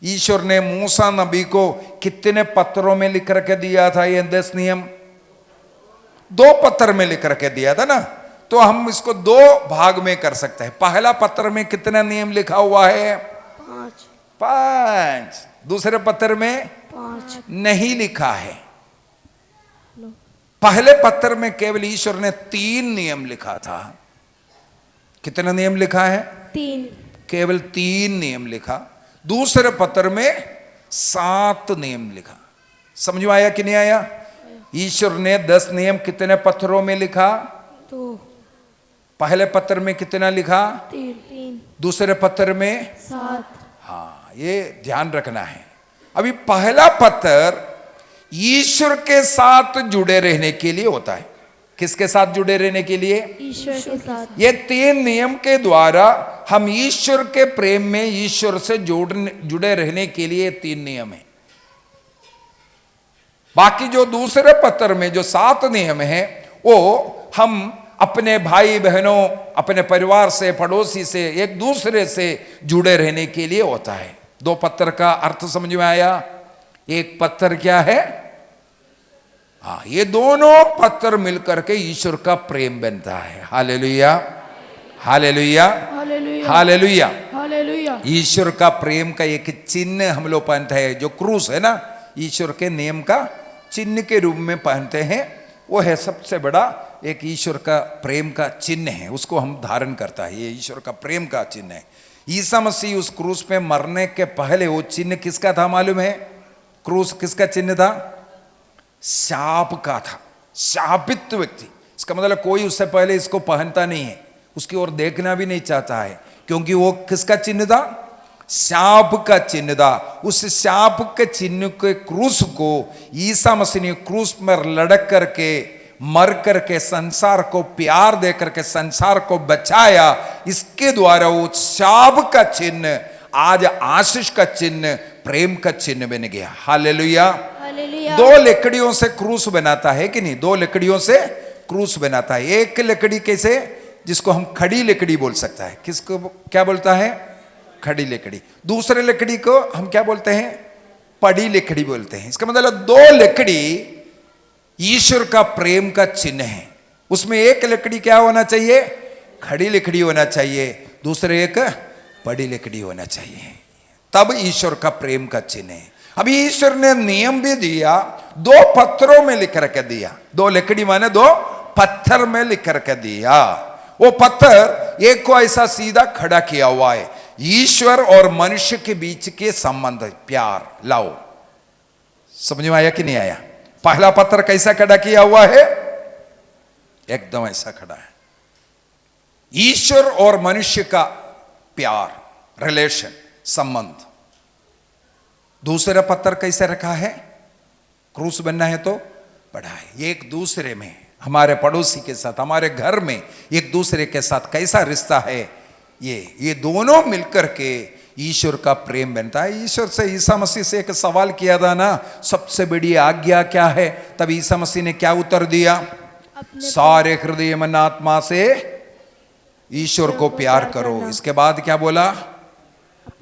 ईश्वर ने मूसा नबी को कितने पत्रों में लिख करके दिया था? ये 10 नियम 2 पत्र में लिख करके दिया था ना, तो हम इसको 2 भाग में कर सकते हैं। पहला पत्र में कितना नियम लिखा हुआ है? 5। दूसरे पत्र में 5 नहीं लिखा है। पहले पत्र में केवल ईश्वर ने 3 नियम लिखा था। कितना नियम लिखा है? 3। केवल 3 नियम लिखा। दूसरे पत्र में 7 नियम लिखा। समझ में आया कि नहीं आया? ईश्वर ने 10 नियम कितने पत्रों में लिखा? 2। पहले पत्र में कितना लिखा? 3। दूसरे पत्र में 7। हाँ, ये ध्यान रखना है। अभी पहला पत्र ईश्वर के साथ जुड़े रहने के लिए होता है। किसके साथ जुड़े रहने के लिए? ईश्वर के साथ। ये 3 नियम के द्वारा हम ईश्वर के प्रेम में ईश्वर से जुड़े रहने के लिए 3 नियम है। बाकी जो दूसरे पत्र में जो 7 नियम है, वो हम अपने भाई बहनों, अपने परिवार से, पड़ोसी से, एक दूसरे से जुड़े रहने के लिए होता है। 2 पत्र का अर्थ समझ में आया? एक पत्र क्या है? हाँ, ये दोनों पत्र मिलकर के ईश्वर का प्रेम बनता है। Hallelujah, hallelujah, hallelujah, hallelujah. ईश्वर का प्रेम का एक चिन्ह हम लोग पहनते हैं, जो क्रूस है ना, ईश्वर के नियम का चिन्ह के रूप में पहनते हैं। वो है सबसे बड़ा एक ईश्वर का प्रेम का चिन्ह है, उसको हम धारण करता है। ये ईश्वर का प्रेम का चिन्ह है। ईसा मसीह उस क्रूस पे मरने के पहले वो चिन्ह किसका था मालूम है? क्रूस किसका चिन्ह था? शाप का था। शापित व्यक्ति, इसका मतलब कोई उससे पहले इसको पहनता नहीं है, उसकी ओर देखना भी नहीं चाहता है, क्योंकि वो किसका चिन्ह था? शाप का चिन्ह था। उस शाप के चिन्ह के क्रूस को ईसा मसीह ने क्रूस पर लड़क करके, मर करके, संसार को प्यार दे करके संसार को बचाया। इसके द्वारा वो शाप का चिन्ह आज आशीष का चिन्ह, प्रेम का चिन्ह बन गया। Hallelujah, hallelujah. 2 लकड़ियों से क्रूस बनाता है कि नहीं? 2 लकड़ियों से क्रूस बनाता है। एक लकड़ी कैसे? जिसको हम खड़ी लकड़ी बोल सकता है। किसको क्या बोलता है? खड़ी लकड़ी। दूसरे लकड़ी को हम क्या बोलते हैं? पड़ी लकड़ी बोलते हैं। इसका मतलब 2 लकड़ी ईश्वर का प्रेम का चिन्ह है। उसमें एक लकड़ी क्या होना चाहिए? खड़ी लकड़ी होना चाहिए, दूसरे एक पड़ी लकड़ी होना चाहिए, तब ईश्वर का प्रेम का चिन्ह है। अभी ईश्वर ने नियम भी दिया, 2 पत्रों में लिख करके दिया। 2 लकड़ी माने 2 पत्थर में लिख करके दिया। वो पत्थर एक को ऐसा सीधा खड़ा किया हुआ है, ईश्वर और मनुष्य के बीच के संबंध, प्यार, लव। समझ में आया कि नहीं आया? पहला पत्थर कैसा खड़ा किया हुआ है? एकदम ऐसा खड़ा है। ईश्वर और मनुष्य का प्यार, रिलेशन, संबंध। दूसरा पत्थर कैसे रखा है? क्रूस बनना है तो बड़ा है। एक दूसरे में, हमारे पड़ोसी के साथ, हमारे घर में एक दूसरे के साथ कैसा रिश्ता है, ये दोनों मिलकर के ईश्वर का प्रेम बनता है। ईश्वर से ईसा मसीह से एक सवाल किया था ना, सबसे बड़ी आज्ञा क्या है? तब ईसा मसीह ने क्या उत्तर दिया? सारे हृदय मन आत्मा से ईश्वर को प्यार करो। इसके बाद क्या बोला?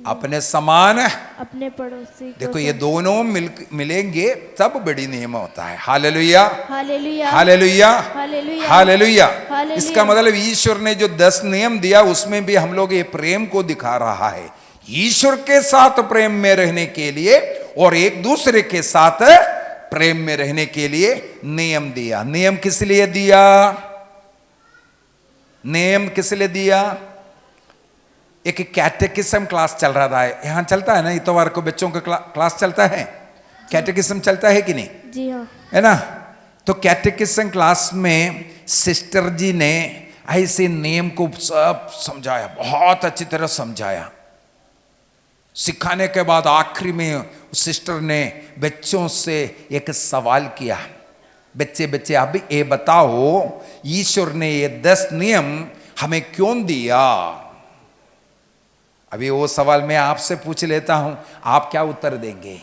अपने समान अपने पड़ोसी को। देखो ये दोनों मिलेंगे तब बड़ी नियम होता है। Hallelujah, hallelujah, hallelujah, hallelujah, hallelujah. Hallelujah. इसका मतलब ईश्वर ने जो 10 नियम दिया उसमें भी हम लोग ये प्रेम को दिखा रहा है। ईश्वर के साथ प्रेम में रहने के लिए और एक दूसरे के साथ प्रेम में रहने के लिए नियम दिया। नियम किस लिए दिया? नियम किस लिए दिया? एक कैटेकिज्म क्लास चल रहा था, यहां चलता है ना, इतवार को बच्चों का क्लास चलता है, कैटेकिज्म चलता है कि नहीं? जी हाँ। है ना? तो कैटेकिज्म क्लास में सिस्टर जी ने ऐसे नियम को सब समझाया, बहुत अच्छी तरह समझाया। सिखाने के बाद आखिरी में सिस्टर ने बच्चों से एक सवाल किया, बच्चे बच्चे अब ये बताओ ईश्वर ने ये 10 नियम हमें क्यों दिया? अभी वो सवाल मैं आपसे पूछ लेता हूं, आप क्या उत्तर देंगे?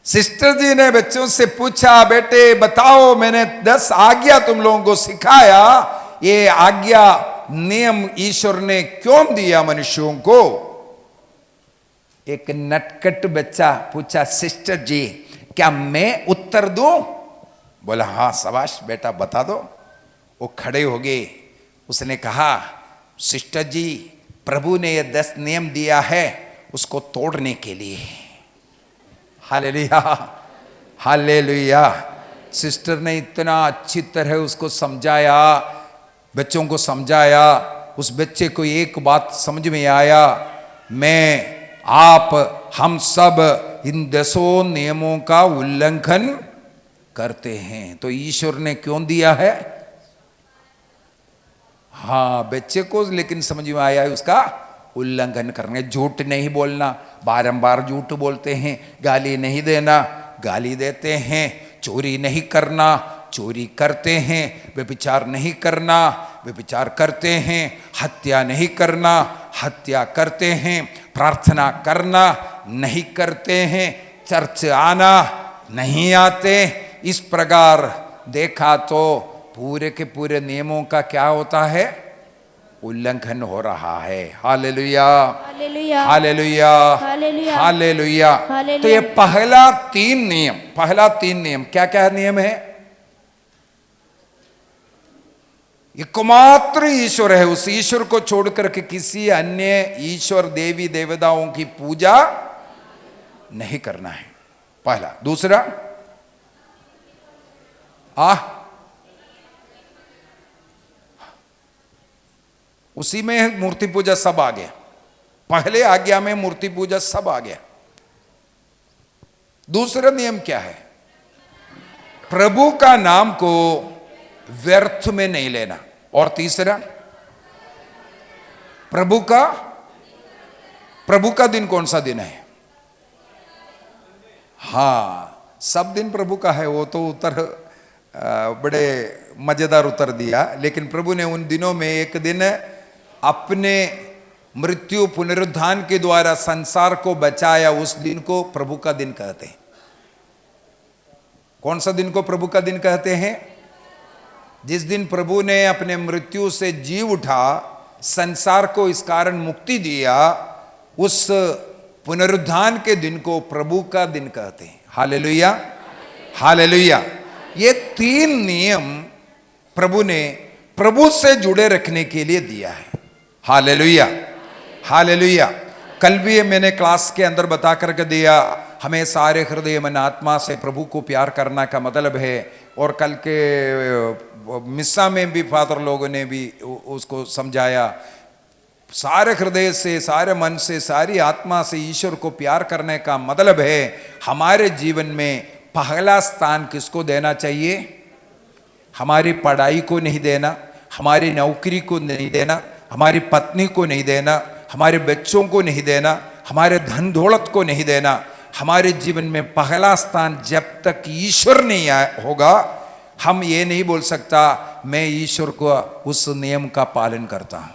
सिस्टर जी ने बच्चों से पूछा, बेटे बताओ मैंने 10 आज्ञा तुम लोगों को सिखाया, ये आज्ञा नियम ईश्वर ने क्यों दिया मनुष्यों को? एक नटखट बच्चा पूछा, सिस्टर जी क्या मैं उत्तर दूं? बोला हाँ शाबाश बेटा बता दो। वो खड़े हो गए, उसने कहा सिस्टर जी प्रभु ने ये 10 नियम दिया है उसको तोड़ने के लिए। Hallelujah, hallelujah. सिस्टर ने इतना अच्छी तरह उसको समझाया, बच्चों को समझाया। उस बच्चे को एक बात समझ में आया, मैं आप हम सब इन 10 नियमों का उल्लंघन करते हैं, तो ईश्वर ने क्यों दिया है? हाँ बच्चे को लेकिन समझ में आया है उसका उल्लंघन करने। झूठ नहीं बोलना, बारंबार झूठ बोलते हैं। गाली नहीं देना, गाली देते हैं। चोरी नहीं करना, चोरी करते हैं। व्यभिचार नहीं करना, व्यभिचार करते हैं। हत्या नहीं करना, हत्या करते हैं। प्रार्थना करना नहीं करते हैं। चर्च आना नहीं आते। इस प्रकार देखा तो पूरे के पूरे नियमों का क्या होता है? उल्लंघन हो रहा है। Hallelujah, hallelujah, hallelujah, hallelujah, hallelujah. Hallelujah. तो ये पहला 3 नियम क्या क्या नियम है? एकमात्र ईश्वर है, उस ईश्वर को छोड़कर के किसी अन्य ईश्वर देवी देवताओं की पूजा नहीं करना है, पहला। दूसरा उसी में मूर्ति पूजा सब आ गया। पहले आज्ञा में मूर्ति पूजा सब आ गया। दूसरा नियम क्या है? प्रभु का नाम को व्यर्थ में नहीं लेना। और तीसरा प्रभु का दिन कौन सा दिन है? हाँ सब दिन प्रभु का है। वो तो उत्तर बड़े मजेदार उत्तर दिया, लेकिन प्रभु ने उन दिनों में एक दिन अपने मृत्यु पुनरुत्थान के द्वारा संसार को बचाया, उस दिन को प्रभु का दिन कहते हैं। कौन सा दिन को प्रभु का दिन कहते हैं? जिस दिन प्रभु ने अपने मृत्यु से जी उठा, संसार को इस कारण मुक्ति दिया, उस पुनरुत्थान के दिन को प्रभु का दिन कहते हैं। Hallelujah, hallelujah. ये 3 नियम प्रभु ने प्रभु से जुड़े रखने के लिए दिया है। Hallelujah, hallelujah. कल भी मैंने क्लास के अंदर बता करके दिया, हमें सारे हृदय मन आत्मा से प्रभु को प्यार करना का मतलब है। और कल के मिस्सा में भी फादर लोगों ने भी उसको समझाया, सारे हृदय से, सारे मन से, सारी आत्मा से ईश्वर को प्यार करने का मतलब है हमारे जीवन में पहला स्थान किसको देना चाहिए? हमारी पढ़ाई को नहीं देना, हमारी नौकरी को नहीं देना, हमारी पत्नी को नहीं देना, हमारे बच्चों को नहीं देना, हमारे धन दौलत को नहीं देना। हमारे जीवन में पहला स्थान जब तक ईश्वर नहीं होगा, हम ये नहीं बोल सकता मैं ईश्वर को उस नियम का पालन करता हूं।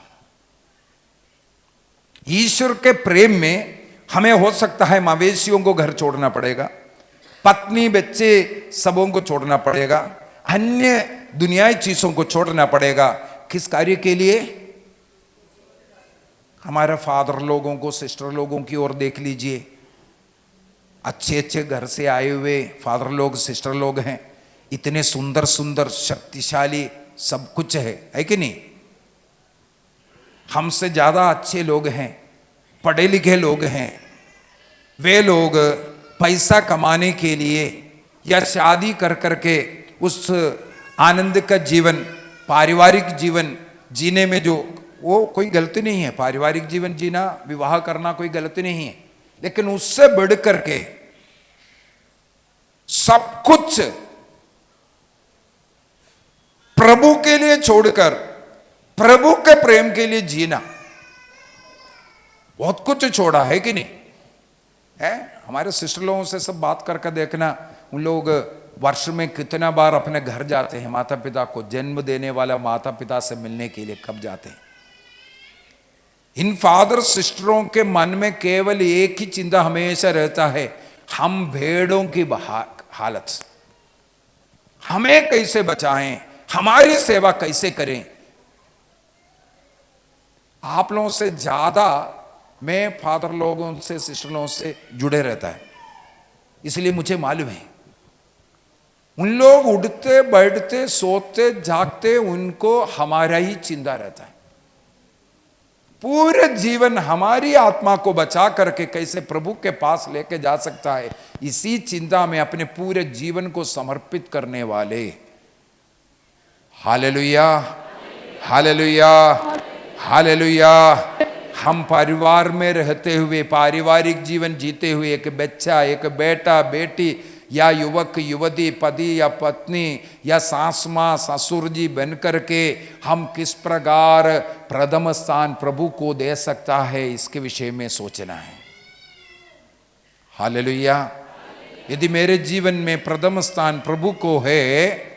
ईश्वर के प्रेम में हमें हो सकता है मवेशियों को घर छोड़ना पड़ेगा, पत्नी बच्चे सबों को छोड़ना पड़ेगा, अन्य दुनियाई चीजों को छोड़ना पड़ेगा। किस कार्य के लिए? हमारे फादर लोगों को, सिस्टर लोगों की ओर देख लीजिए। अच्छे अच्छे घर से आए हुए फादर लोग, सिस्टर लोग हैं, इतने सुंदर सुंदर शक्तिशाली सब कुछ है कि नहीं? हमसे ज्यादा अच्छे लोग हैं, पढ़े लिखे लोग हैं। वे लोग पैसा कमाने के लिए या शादी कर करके उस आनंद का जीवन, पारिवारिक जीवन जीने में जो, वो कोई गलती नहीं है। पारिवारिक जीवन जीना, विवाह करना कोई गलती नहीं है, लेकिन उससे बढ़ करके सब कुछ प्रभु के लिए छोड़कर प्रभु के प्रेम के लिए जीना, बहुत कुछ छोड़ा है कि नहीं है? हमारे सिस्टर लोगों से सब बात करके देखना, उन लोग वर्ष में कितना बार अपने घर जाते हैं, माता पिता को, जन्म देने वाला माता पिता से मिलने के लिए कब जाते हैं। इन फादर सिस्टरों के मन में केवल एक ही चिंता हमेशा रहता है, हम भेड़ों की हालत, हमें कैसे बचाएं, हमारी सेवा कैसे करें। आप लोगों से ज्यादा मैं फादर लोगों से, सिस्टर लोगों से जुड़े रहता है, इसलिए मुझे मालूम है उन लोग उठते बैठते सोते जागते उनको हमारा ही चिंता रहता है। पूरे जीवन हमारी आत्मा को बचा करके कैसे प्रभु के पास लेके जा सकता है, इसी चिंता में अपने पूरे जीवन को समर्पित करने वाले, हालेलुया हालेलुया हालेलुया, हम परिवार में रहते हुए, पारिवारिक जीवन जीते हुए, एक बच्चा, एक बेटा बेटी या युवक युवती, पति या पत्नी या सास मां ससुर जी बन करके हम किस प्रकार प्रथम स्थान प्रभु को दे सकता है, इसके विषय में सोचना है। हालेलुया। यदि मेरे जीवन में प्रथम स्थान प्रभु को है,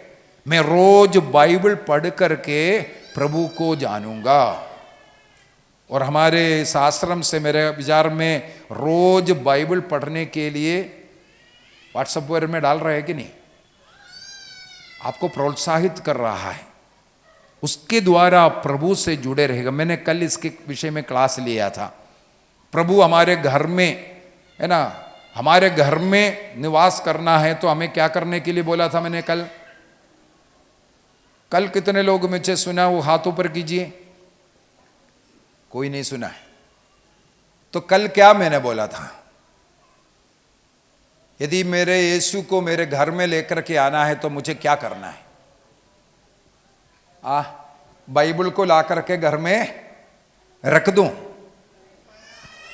मैं रोज बाइबल पढ़ करके प्रभु को जानूंगा। और हमारे इस आश्रम से मेरे विचार में रोज बाइबल पढ़ने के लिए व्हाट्सएप पर में डाल रहे हैं कि नहीं, आपको प्रोत्साहित कर रहा है, उसके द्वारा आप प्रभु से जुड़े रहेगा। मैंने कल इसके विषय में क्लास लिया था। प्रभु हमारे घर में है ना, हमारे घर में निवास करना है तो हमें क्या करने के लिए बोला था मैंने कल? कल कितने लोग मुझे सुना, वो हाथ ऊपर कीजिए। कोई नहीं सुना है तो कल क्या मैंने बोला था? यदि मेरे यीशु को मेरे घर में लेकर के आना है तो मुझे क्या करना है? बाइबल को ला करके घर में रख दूं?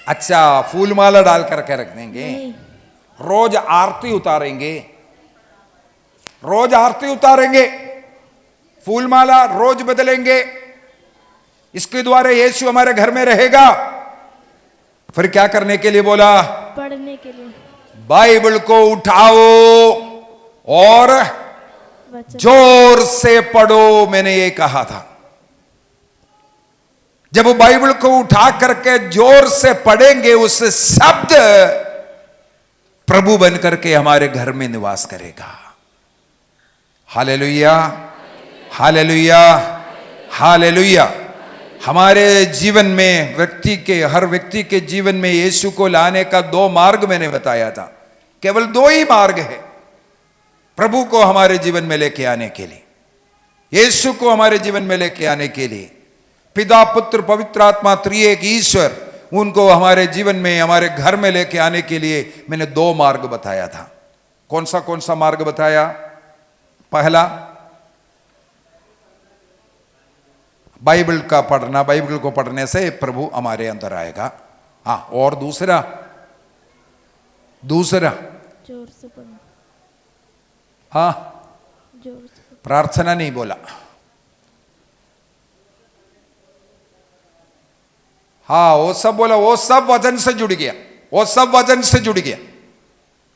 अच्छा, फूल माला डाल करके रख देंगे? रोज आरती उतारेंगे, रोज आरती उतारेंगे, फूल माला रोज बदलेंगे, इसके द्वारा यीशु हमारे घर में रहेगा। फिर क्या करने के लिए बोला? पढ़ने के लिए। बाइबल को उठाओ और जोर से पढ़ो, मैंने ये कहा था। जब वो बाइबल को उठा करके जोर से पढ़ेंगे, उस शब्द प्रभु बन करके हमारे घर में निवास करेगा। Hallelujah hallelujah hallelujah. हमारे जीवन में हर व्यक्ति के जीवन में यीशु को लाने का 2 मार्ग मैंने बताया था। केवल 2 ही मार्ग है प्रभु को हमारे जीवन में लेके आने के लिए, यीशु को हमारे जीवन में लेके आने के लिए। पिता पुत्र पवित्र आत्मा त्रिएक ईश्वर, उनको हमारे जीवन में, हमारे घर में लेके आने के लिए मैंने 2 मार्ग बताया था। कौन सा मार्ग बताया? पहला, बाइबल का पढ़ना, बाइबल को पढ़ने से प्रभु हमारे अंदर आएगा। हाँ, और दूसरा जोर से पढ़ो। हाँ, जोर से। प्रार्थना नहीं बोला। हाँ, वो सब बोला, वो सब वचन से जुड़ गया, वो सब वचन से जुड़ गया,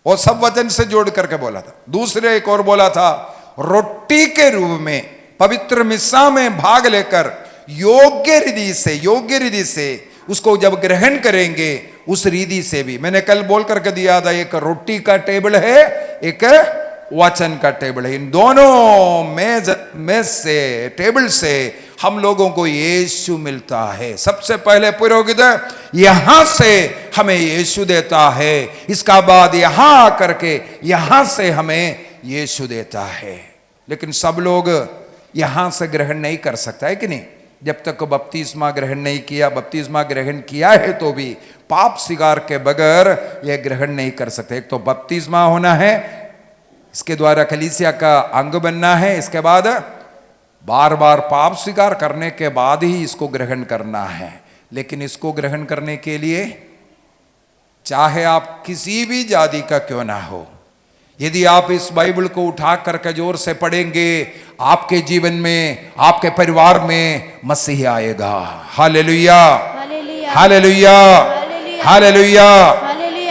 वो सब वचन से जोड़ करके बोला था। दूसरे एक और बोला था, रोटी के रूप में पवित्र मिस्सा में भाग लेकर योग्य रीति से उसको जब ग्रहण करेंगे उस रीति से भी, मैंने कल बोल करके दिया था, एक रोटी का टेबल है, एक वचन का टेबल है। इन दोनों मेज से, टेबल से हम लोगों को यीशु मिलता है। सबसे पहले पुरोहित यहां से हमें यीशु देता है, इसका बाद यहां आकर के यहां से हमें यीशु देता है। लेकिन सब लोग यहां से ग्रहण नहीं कर सकता है कि नहीं? जब तक बपतिस्मा ग्रहण नहीं किया, बपतिस्मा ग्रहण किया है तो भी पाप स्वीकार के बगैर यह ग्रहण नहीं कर सकते। एक तो बपतिस्मा होना है, इसके द्वारा कलीसिया का अंग बनना है, इसके बाद बार बार पाप स्वीकार करने के बाद ही इसको ग्रहण करना है। लेकिन इसको ग्रहण करने के लिए चाहे आप किसी भी जाति का क्यों ना हो, यदि आप इस बाइबल को उठा करके जोर से पढ़ेंगे, आपके जीवन में, आपके परिवार में मसीह आएगा। Hallelujah, hallelujah, hallelujah.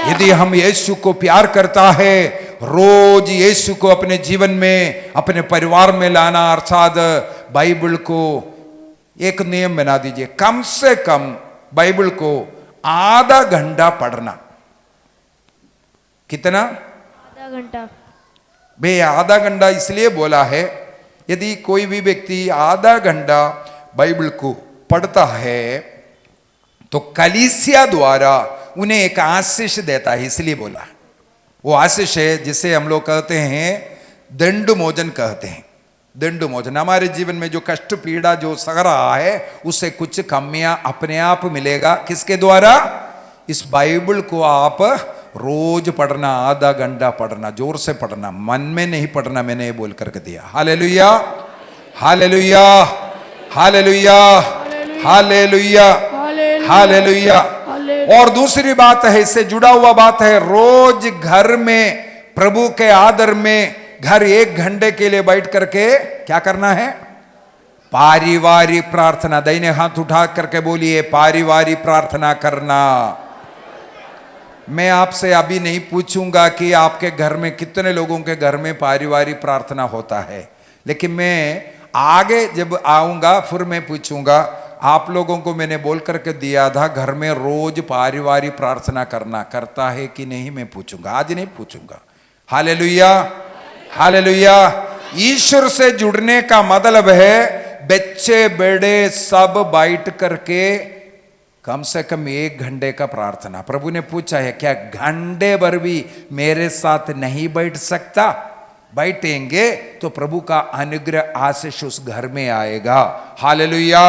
यदि हम यीशु को प्यार करता है, रोज यीशु को अपने जीवन में, अपने परिवार में लाना, अर्थात बाइबल को एक नियम बना दीजिए, कम से कम बाइबल को आधा घंटा पढ़ना। कितना? आधा घंटा। बे आधा घंटा इसलिए बोला है, यदि कोई भी व्यक्ति आधा घंटा बाइबल को पढ़ता है तो कलीसिया द्वारा उन्हें एक आशीष देता है, इसलिए बोला। वो आशीष है जिसे हम लोग कहते हैं दंड मोचन कहते हैं। दंड मोचन, हमारे जीवन में जो कष्ट पीड़ा जो सह रहा है उससे कुछ कमियां अपने आप मिलेगा। किसके द्वारा? इस बाइबल को आप रोज पढ़ना, आधा घंटा पढ़ना, जोर से पढ़ना, मन में नहीं पढ़ना। मैंने ये बोल करके दिया। Hallelujah, hallelujah, hallelujah, hallelujah, hallelujah. और दूसरी बात है, इससे जुड़ा हुआ बात है, रोज घर में प्रभु के आदर में घर 1 घंटे के लिए बैठ करके क्या करना है? पारिवारिक प्रार्थना। दाहिने हाथ उठा करके बोलिए, पारिवारिक प्रार्थना करना। मैं आपसे अभी नहीं पूछूंगा कि आपके घर में कितने लोगों के घर में पारिवारिक प्रार्थना होता है, लेकिन मैं आगे जब आऊंगा फिर मैं पूछूंगा। आप लोगों को मैंने बोल करके दिया था घर में रोज पारिवारिक प्रार्थना करना, करता है कि नहीं मैं पूछूंगा, आज नहीं पूछूंगा। Hallelujah, hallelujah. ईश्वर से जुड़ने का मतलब है बच्चे बड़े सब बैठ करके कम से कम 1 घंटे का प्रार्थना। प्रभु ने पूछा है, क्या घंटे भर भी मेरे साथ नहीं बैठ सकता? बैठेंगे तो प्रभु का अनुग्रह आशीष उस घर में आएगा। हालेलुया।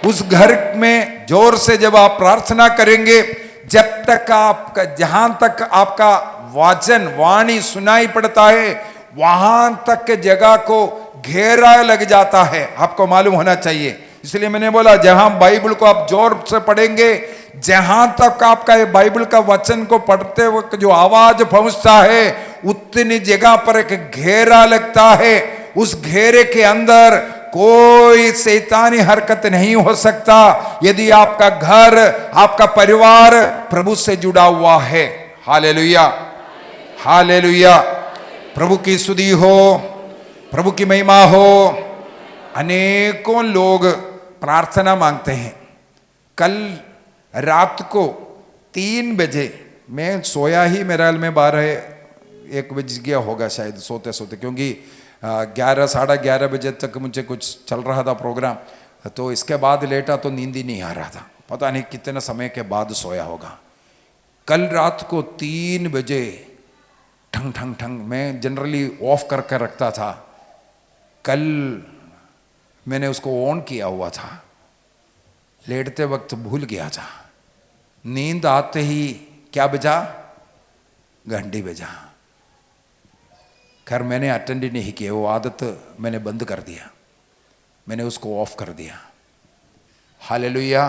उस घर में जोर से जब आप प्रार्थना करेंगे, जब तक आपका, जहां तक आपका वचन वाणी सुनाई पड़ता है, वहां तक के जगह को घेरा लग जाता है। आपको मालूम होना चाहिए। इसलिए मैंने बोला, जहां बाइबल को आप जोर से पढ़ेंगे, जहां तक आपका ये बाइबल का वचन को पढ़ते वक्त जो आवाज पहुंचता है, उतनी जगह पर एक घेरा लगता है। उस घेरे के अंदर कोई शैतानी हरकत नहीं हो सकता, यदि आपका घर, आपका परिवार प्रभु से जुड़ा हुआ है। Hallelujah, hallelujah. प्रभु की स्तुति हो, प्रभु की महिमा हो। अनेकों लोग प्रार्थना मांगते हैं। कल रात को 3 बजे मैं सोया ही, मेरे ख्याल में 12-1 बज गया होगा शायद सोते सोते, क्योंकि 11 साढ़े 11 बजे तक मुझे कुछ चल रहा था प्रोग्राम, तो इसके बाद लेटा तो नींद ही नहीं आ रहा था। पता नहीं कितने समय के बाद सोया होगा। कल रात को 3 बजे ठंग ठंग ठंग, मैं जनरली ऑफ करके रखता था, कल मैंने उसको ऑन किया हुआ था, लेटते वक्त भूल गया था। नींद आते ही क्या बजा? घंटी बजा। खैर मैंने अटेंड ही नहीं किया, वो आदत मैंने बंद कर दिया, मैंने उसको ऑफ कर दिया। हालेलुया।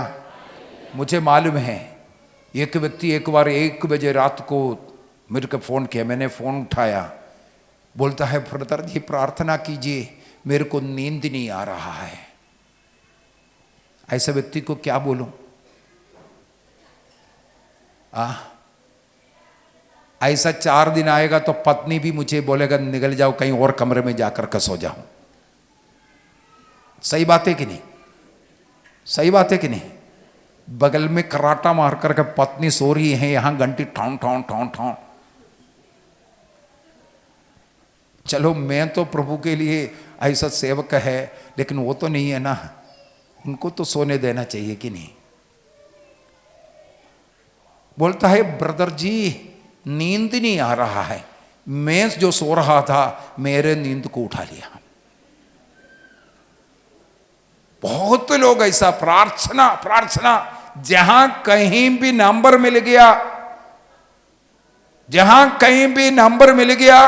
मुझे मालूम है, एक व्यक्ति एक बार 1 बजे रात को मेरे को फ़ोन किया, मैंने फ़ोन उठाया, बोलता है ब्रदर जी प्रार्थना कीजिए, मेरे को नींद नहीं आ रहा है। ऐसे व्यक्ति को क्या बोलूं? ऐसा 4 दिन आएगा तो पत्नी भी मुझे बोलेगा निकल जाओ कहीं और कमरे में जाकर के सो जाओ। सही बात है कि नहीं? सही बात है कि नहीं? बगल में कराटा मार करके पत्नी सो रही है, यहां घंटी ठाउं ठाउं ठाउं ठाउं। चलो मैं तो प्रभु के लिए ऐसा सेवक है, लेकिन वो तो नहीं है ना, उनको तो सोने देना चाहिए कि नहीं। बोलता है ब्रदर जी नींद नहीं आ रहा है, मैं जो सो रहा था मेरे नींद को उठा लिया। बहुत लोग ऐसा प्रार्थना प्रार्थना, जहां कहीं भी नंबर मिल गया, जहां कहीं भी नंबर मिल गया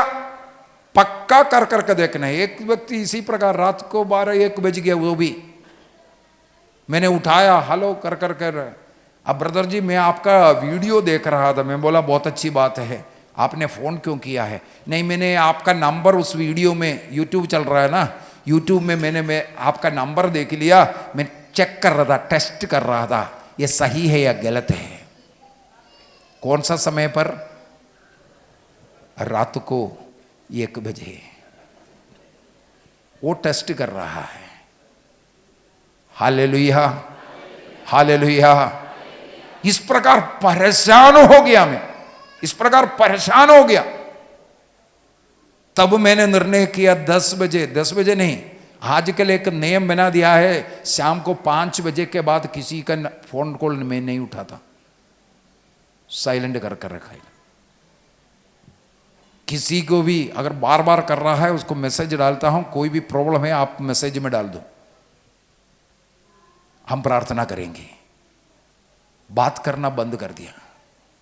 पक्का कर करके देखना है। एक व्यक्ति इसी प्रकार रात को 12-1 बज गया, वो भी मैंने उठाया, हेलो कर कर कर, अब ब्रदर जी मैं आपका वीडियो देख रहा था। मैं बोला बहुत अच्छी बात है, आपने फ़ोन क्यों किया है? नहीं मैंने आपका नंबर उस वीडियो में, यूट्यूब चल रहा है ना, यूट्यूब में मैं आपका नंबर देख लिया, मैं चेक कर रहा था, टेस्ट कर रहा था ये सही है या गलत है। कौन सा समय पर? रात को 1 बजे वो टेस्ट कर रहा है। Hallelujah hallelujah. इस प्रकार परेशान हो गया मैं, इस प्रकार परेशान हो गया। तब मैंने निर्णय किया 10 बजे, 10 बजे नहीं, आजकल एक नियम बना दिया है, शाम को 5 बजे के बाद किसी का फोन कॉल मैं नहीं उठाता, साइलेंट कर कर रखा है। किसी को भी अगर बार बार कर रहा है उसको मैसेज डालता हूं, कोई भी प्रॉब्लम है आप मैसेज में डाल दो, हम प्रार्थना करेंगे। बात करना बंद कर दिया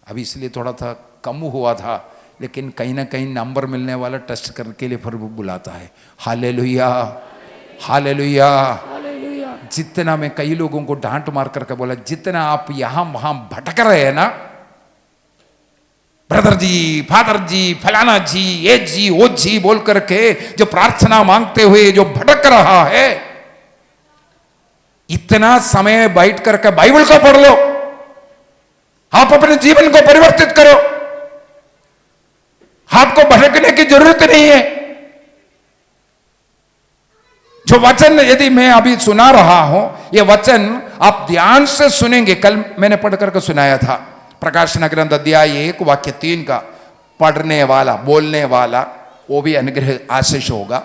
अभी, इसलिए थोड़ा था कम हुआ था, लेकिन कहीं ना कहीं नंबर मिलने वाला टेस्ट करने के लिए फिर वो बुलाता है। Hallelujah hallelujah. जितना मैं कई लोगों को डांट मार करके बोला, जितना आप यहां वहां भटक रहे हैं ना, ब्रदर जी फादर जी फलाना जी ये जी वो जी बोल करके जो प्रार्थना मांगते हुए जो भटक रहा है, इतना समय बैठ करके बाइबल को पढ़ लो, आप अपने जीवन को परिवर्तित करो, आपको भटकने की जरूरत नहीं है। जो वचन यदि मैं अभी सुना रहा हूं, ये वचन आप ध्यान से सुनेंगे। कल मैंने पढ़ करके सुनाया था प्रकाशन ग्रंथ अध्याय 1 वाक्य 3 का, पढ़ने वाला बोलने वाला वो भी अनुग्रह आशीष होगा,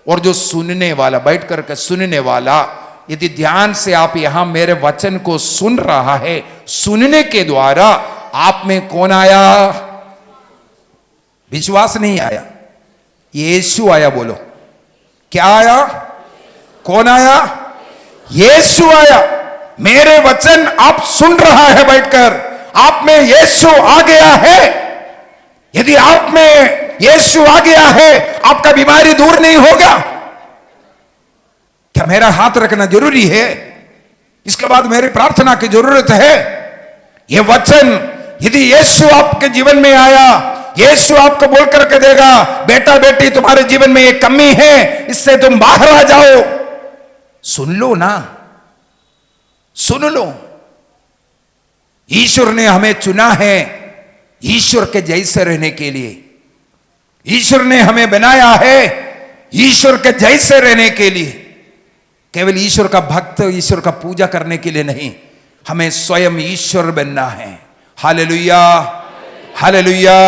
और जो सुनने वाला बैठ करके सुनने वाला, यदि ध्यान से आप यहां मेरे वचन को सुन रहा है, सुनने के द्वारा आप में कौन आया? विश्वास नहीं आया, यीशु आया। बोलो क्या आया? कौन आया? यीशु आया। मेरे वचन आप सुन रहा है बैठकर, आप में यीशु आ गया है। यदि आप में यीशु आ गया है, आपका बीमारी दूर नहीं होगा। क्या मेरा हाथ रखना जरूरी है? इसके बाद मेरी प्रार्थना की जरूरत है। यह वचन यदि यीशु आपके जीवन में आया, यीशु आपको बोल करके देगा, बेटा बेटी तुम्हारे जीवन में एक कमी है, इससे तुम बाहर आ जाओ। सुन लो ना, सुन लो। ईश्वर ने हमें चुना है ईश्वर के जैसे रहने के लिए। ईश्वर ने हमें बनाया है ईश्वर के जैसे रहने के लिए। केवल ईश्वर का भक्त, ईश्वर का पूजा करने के लिए नहीं, हमें स्वयं ईश्वर बनना है। Hallelujah hallelujah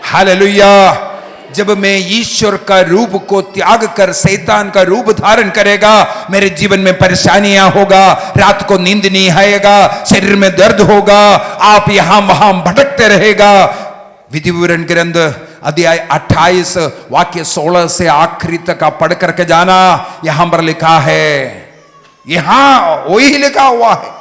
hallelujah. जब मैं ईश्वर का रूप को त्याग कर शैतान का रूप धारण करेगा, मेरे जीवन में परेशानियां होगा, रात को नींद नहीं आएगा, शरीर में दर्द होगा, आप यहां वहां भटकते रहेगा। विधि विवरण ग्रंथ अध्याय 28 वाक्य 16 से आखिरी तक आप पढ़ करके जाना। यहां पर लिखा है, यहां वही लिखा हुआ है,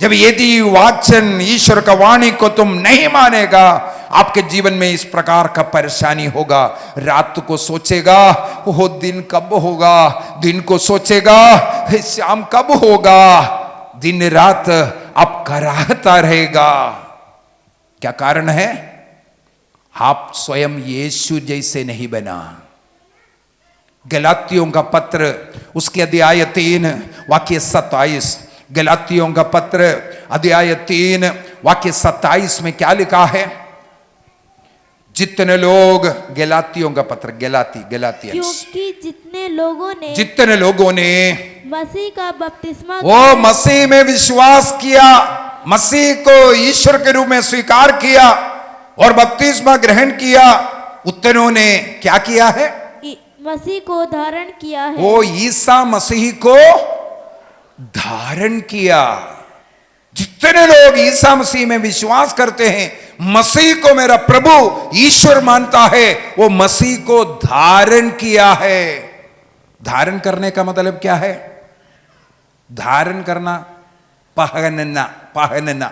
जब यदि वाचन ईश्वर का वाणी को तुम नहीं मानेगा, आपके जीवन में इस प्रकार का परेशानी होगा। रात को सोचेगा वो दिन कब होगा, दिन को सोचेगा शाम कब होगा, दिन रात आप कराहता रहेगा। क्या कारण है? आप स्वयं यीशु जैसे नहीं बना। गलातियों का पत्र उसके अध्याय 3 वाक्य 27, गलातियों का पत्र अध्याय 3 वाक्य 27 में क्या लिखा है? जितने लोग, गलातियों का पत्र, गलातियंस, क्योंकि जितने लोगों ने मसीह का बपतिस्मा वो मसीह में विश्वास किया, मसीह को ईश्वर के रूप में स्वीकार किया और बपतिस्मा ग्रहण किया, उतनों ने क्या किया है? मसीह को धारण किया है। वो ईसा मसीह को धारण किया। जितने लोग ईसा मसीह में विश्वास करते हैं, मसीह को मेरा प्रभु ईश्वर मानता है, वो मसीह को धारण किया है। धारण करने का मतलब क्या है? धारण करना, पहनना, पहनना।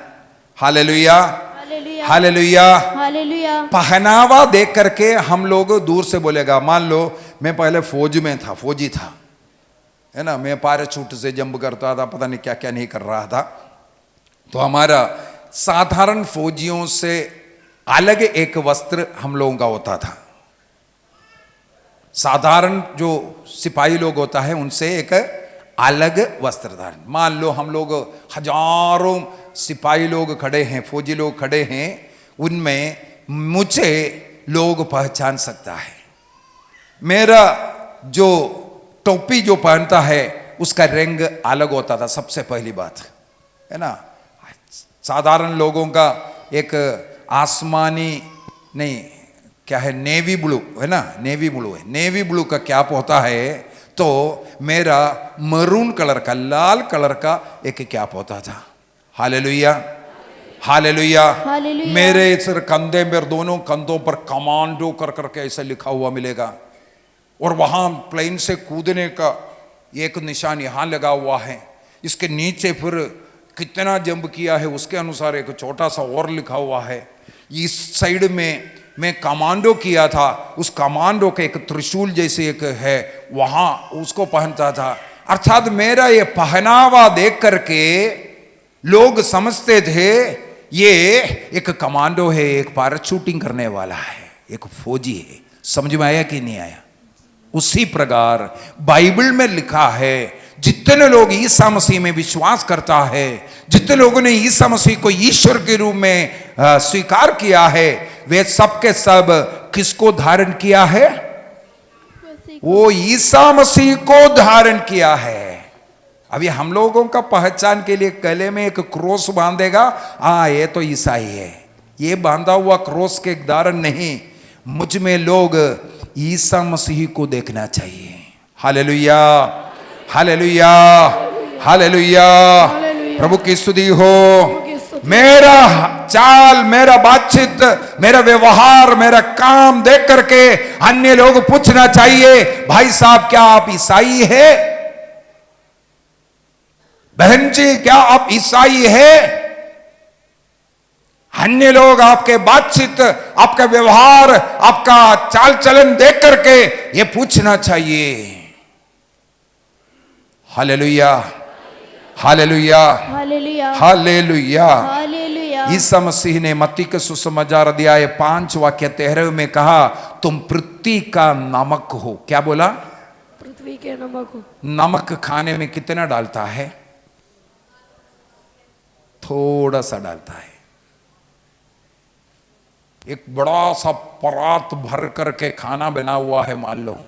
Hallelujah, hallelujah, hallelujah, hallelujah. पहनावा देख करके हम लोग दूर से बोलेगा। मान लो मैं पहले फौज में था, फौजी था, है ना, मैं पैराशूट से जंप करता था, पता नहीं क्या क्या नहीं कर रहा था। तो हमारा साधारण फौजियों से अलग एक वस्त्र हम लोगों का होता था। साधारण जो सिपाही लोग होता है उनसे एक अलग वस्त्र धारण। मान लो हम लोग हजारों सिपाही लोग खड़े हैं, फौजी लोग खड़े हैं, उनमें मुझे लोग पहचान सकता है। मेरा जो टोपी जो पहनता है उसका रंग अलग होता था, सबसे पहली बात, है ना। साधारण लोगों का एक आसमानी नहीं, क्या है, नेवी ब्लू, है ना, नेवी ब्लू है, नेवी ब्लू का कैप होता है। तो मेरा मरून कलर का, लाल कलर का एक कैप होता था। Hallelujah, hallelujah. हालेलुया। मेरे सिर कंधे पर, दोनों कंधों पर कमांडो कर करके ऐसा लिखा हुआ मिलेगा। और वहां प्लेन से कूदने का एक निशान यहां लगा हुआ है। इसके नीचे फिर कितना जंप किया है उसके अनुसार एक छोटा सा और लिखा हुआ है। इस साइड में मैं कमांडो किया था, उस कमांडो के एक त्रिशूल जैसे एक है, वहां उसको पहनता था। अर्थात मेरा ये पहनावा देख करके लोग समझते थे ये एक कमांडो है, एक पैराशूटिंग करने वाला है, एक फौजी है। समझ में आया कि नहीं आया? उसी प्रकार बाइबल में लिखा है, जितने लोग ईसा मसीह में विश्वास करता है, जितने लोगों ने ईसा मसीह को ईश्वर के रूप में स्वीकार किया है, वे सब के सब किसको धारण किया है? वो ईसा मसीह को धारण किया है। अभी हम लोगों का पहचान के लिए गले में एक क्रोस बांधेगा, हाँ ये तो ईसाई है, ये बांधा हुआ क्रोस के धारण नहीं। मुझ में लोग ईसा मसीह को देखना चाहिए। Hallelujah, hallelujah, hallelujah. प्रभु की स्तुति हो। मेरा चाल, मेरा बातचीत, मेरा व्यवहार, मेरा काम देख करके अन्य लोग पूछना चाहिए, भाई साहब क्या आप ईसाई है? बहन जी क्या आप ईसाई है? अन्य लोग आपके बातचीत, आपका व्यवहार, आपका चाल चलन देख करके ये पूछना चाहिए। Hallelujah, hallelujah, hallelujah, hallelujah. Hallelujah. Isa Masih ने मत्ती के सुसमाचार अध्याय 5 वाक्य 13 में कहा, तुम पृथ्वी का नमक हो। क्या बोला? पृथ्वी के नमक हो। नमक खाने में कितना डालता है? थोड़ा सा डालता है। एक बड़ा सा परात भर करके खाना बना हुआ है, मान लो,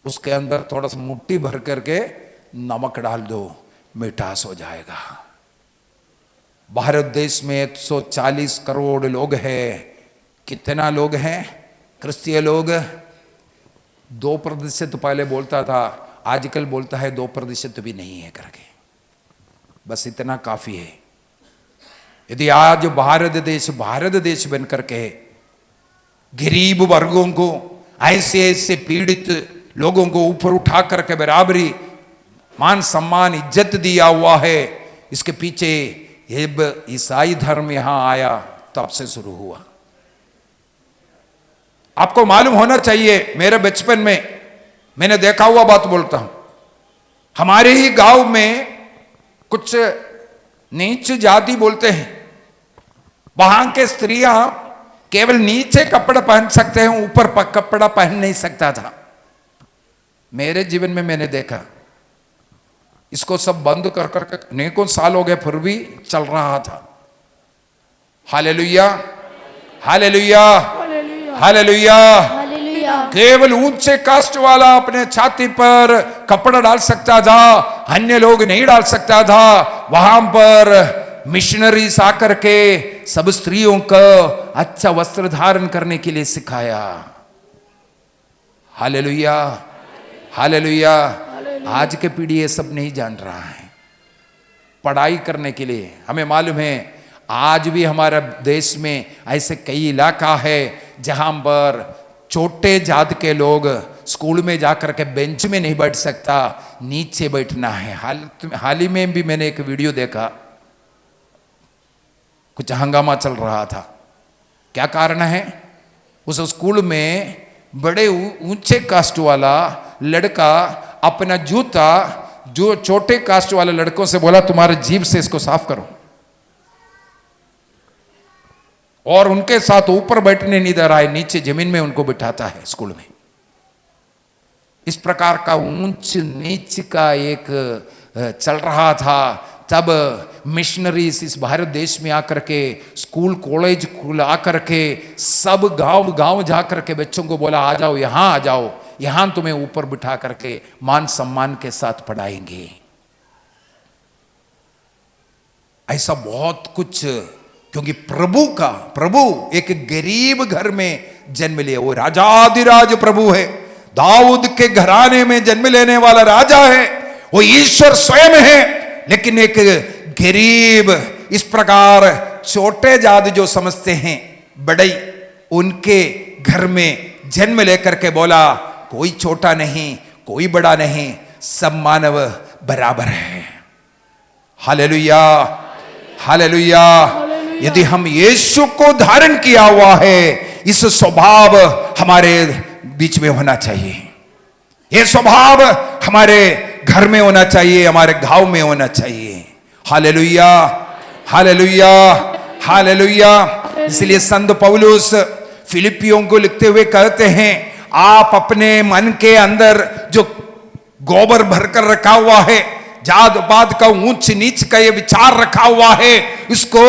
उसके अंदर थोड़ा सा मुट्ठी भर करके नमक डाल दो, मिठास हो जाएगा। भारत देश में 140 करोड़ लोग हैं। कितना लोग हैं? क्रिश्चियन लोग 2% तो पहले बोलता था, आजकल बोलता है 2% भी नहीं है करके। बस इतना काफी है। यदि आज भारत देश बन करके गरीब वर्गों को, ऐसे ऐसे पीड़ित लोगों को ऊपर उठा करके बराबरी, मान सम्मान, इज्जत दिया हुआ है, इसके पीछे ये ईसाई धर्म यहां आया तब से शुरू हुआ। आपको मालूम होना चाहिए, मेरे बचपन में मैंने देखा हुआ बात बोलता हूं। हमारे ही गांव में कुछ नीच जाति बोलते हैं, वहां के स्त्रियां केवल नीचे कपड़ा पहन सकते हैं, ऊपर कपड़ा पहन नहीं सकता था। मेरे जीवन में मैंने देखा, इसको सब बंद कर कर अनेकों साल हो गए, फिर भी चल रहा था। हालेलुया, हालेलुया, हालेलुया, केवल ऊंचे कास्ट वाला अपने छाती पर कपड़ा डाल सकता था, अन्य लोग नहीं डाल सकता था। वहां पर मिशनरीज आकर के सब स्त्रियों को अच्छा वस्त्र धारण करने के लिए सिखाया। Hallelujah, hallelujah. आज के पीढ़ी ये सब नहीं जान रहा है। पढ़ाई करने के लिए हमें मालूम है आज भी हमारा देश में ऐसे कई इलाका है जहां पर छोटे जात के लोग स्कूल में जाकर के बेंच में नहीं बैठ सकता, नीचे बैठना है। हाल ही में भी मैंने एक वीडियो देखा, कुछ हंगामा चल रहा था। क्या कारण है? उस स्कूल में बड़े ऊंचे कास्ट वाला लड़का अपना जूता जो छोटे कास्ट वाले लड़कों से बोला तुम्हारे जीभ से इसको साफ करो, और उनके साथ ऊपर बैठने नहीं दे रहा है, नीचे जमीन में उनको बिठाता है स्कूल में। इस प्रकार का ऊंच नीच का एक चल रहा था। तब मिशनरीज इस भारत देश में आकर के स्कूल कॉलेज आकर के सब गांव गांव जाकर के बच्चों को बोला आ जाओ, यहां आ जाओ, यहां तुम्हें ऊपर बिठा करके मान सम्मान के साथ पढ़ाएंगे। ऐसा बहुत कुछ, क्योंकि प्रभु एक गरीब घर में जन्म लिया। वो राजाधिराज प्रभु है, दाऊद के घराने में जन्म लेने वाला राजा है, वो ईश्वर स्वयं है। लेकिन एक गरीब, इस प्रकार छोटे जात जो समझते हैं बड़ई, उनके घर में जन्म लेकर के बोला कोई छोटा नहीं, कोई बड़ा नहीं, सब मानव बराबर है। Hallelujah, hallelujah. यदि हम यीशु को धारण किया हुआ है, इस स्वभाव हमारे बीच में होना चाहिए। यह स्वभाव हमारे घर में होना चाहिए, हमारे गांव में होना चाहिए। Hallelujah, hallelujah, hallelujah. इसलिए संत पौलुस फिलिपियों को लिखते हुए कहते हैं आप अपने मन के अंदर जो गोबर भरकर रखा हुआ है, जात पात का ऊंच नीच का ये विचार रखा हुआ है, इसको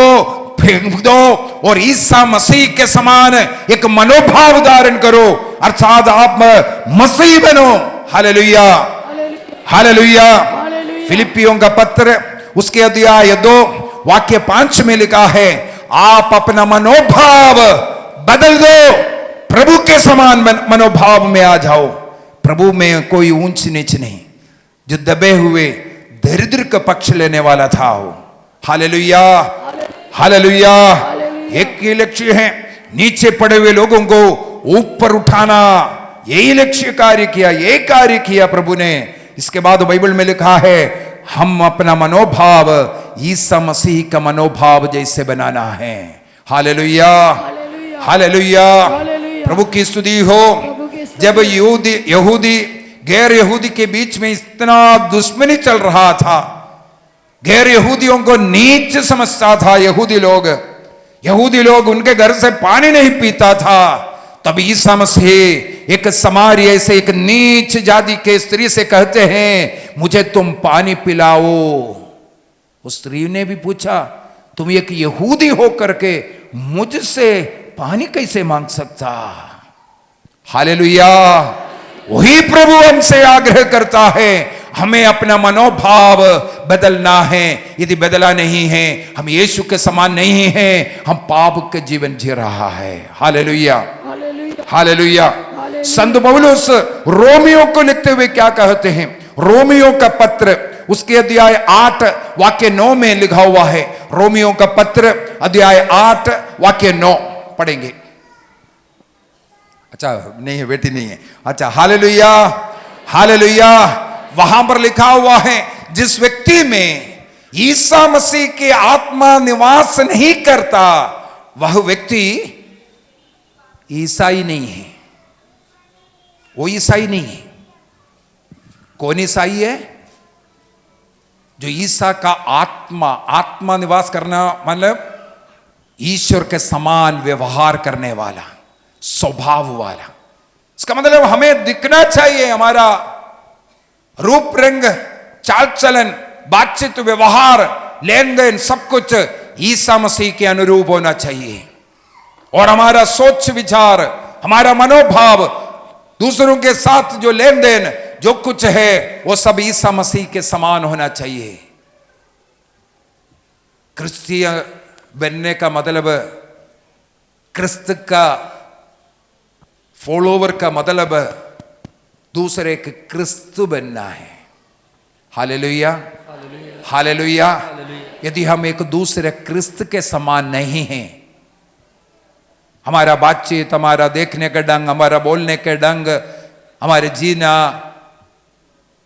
फेंक दो और ईसा मसीह के समान एक मनोभाव धारण करो, अर्थात आप मसीह बनो। Hallelujah, hallelujah. फिलिपियों का पत्र उसके अध्याय 2 वाक्य 5 में लिखा है आप अपना मनोभाव बदल दो, प्रभु के समान मनोभाव में आ जाओ। प्रभु में कोई ऊंच नीच नहीं, जो दबे हुए दरिद्र का पक्ष लेने वाला था वो। Hallelujah, hallelujah. एक ही लक्ष्य है, नीचे पड़े हुए लोगों को ऊपर उठाना। यही लक्ष्य कार्य किया, यही कार्य किया प्रभु ने। इसके बाद बाइबल में लिखा है हम अपना मनोभाव ईसा मसीह का मनोभाव जैसे बनाना है। Hallelujah, hallelujah. प्रभु की स्तुति हो। जब यहूदी गैर यहूदी के बीच में इतना दुश्मनी चल रहा था, गैर यहूदियों को नीच समझता था यहूदी लोग उनके घर से पानी नहीं पीता था। तब ईसा मसीह एक समारिया से एक नीच जाति के स्त्री से कहते हैं मुझे तुम पानी पिलाओ। उस स्त्री ने भी पूछा तुम एक यहूदी होकर के मुझसे पानी कैसे मांग सकता? हालेलुया। वही प्रभु हमसे आग्रह करता है, हमें अपना मनोभाव बदलना है। यदि बदला नहीं है, हम यीशु के समान नहीं हैं, हम पाप के जीवन जी रहा है। Hallelujah, hallelujah. संत पौलुस रोमियो को लिखते हुए क्या कहते हैं? रोमियो का पत्र उसके अध्याय 8 वाक्य 9 में लिखा हुआ है। रोमियो का पत्र अध्याय 8 वाक्य 9 पढ़ेंगे। अच्छा नहीं है, बेटी नहीं है। अच्छा, हालेलुया, हालेलुया। वहां पर लिखा हुआ है जिस व्यक्ति में ईसा मसीह की आत्मा निवास नहीं करता वह व्यक्ति ईसाई नहीं है। वो ईसाई नहीं है। कौन ईसाई है? जो ईसा का आत्मा निवास करना मतलब ईश्वर के समान व्यवहार करने वाला, स्वभाव वाला। इसका मतलब हमें दिखना चाहिए, हमारा रूप रंग, चाल चलन, बातचीत, व्यवहार, लेन देन सब कुछ ईसा मसीह के अनुरूप होना चाहिए। और हमारा सोच विचार, हमारा मनोभाव दूसरों के साथ जो लेन देन जो कुछ है वो सब ईसा मसीह के समान होना चाहिए। क्रिस्तीय बनने का मतलब, क्रिस्त का फॉलोवर का मतलब दूसरे के क्रिस्तु बनना है। Hallelujah, hallelujah. यदि हम एक दूसरे क्रिस्त के समान नहीं हैं, हमारा बातचीत, हमारा देखने का ढंग, हमारा बोलने के ढंग, हमारे जीना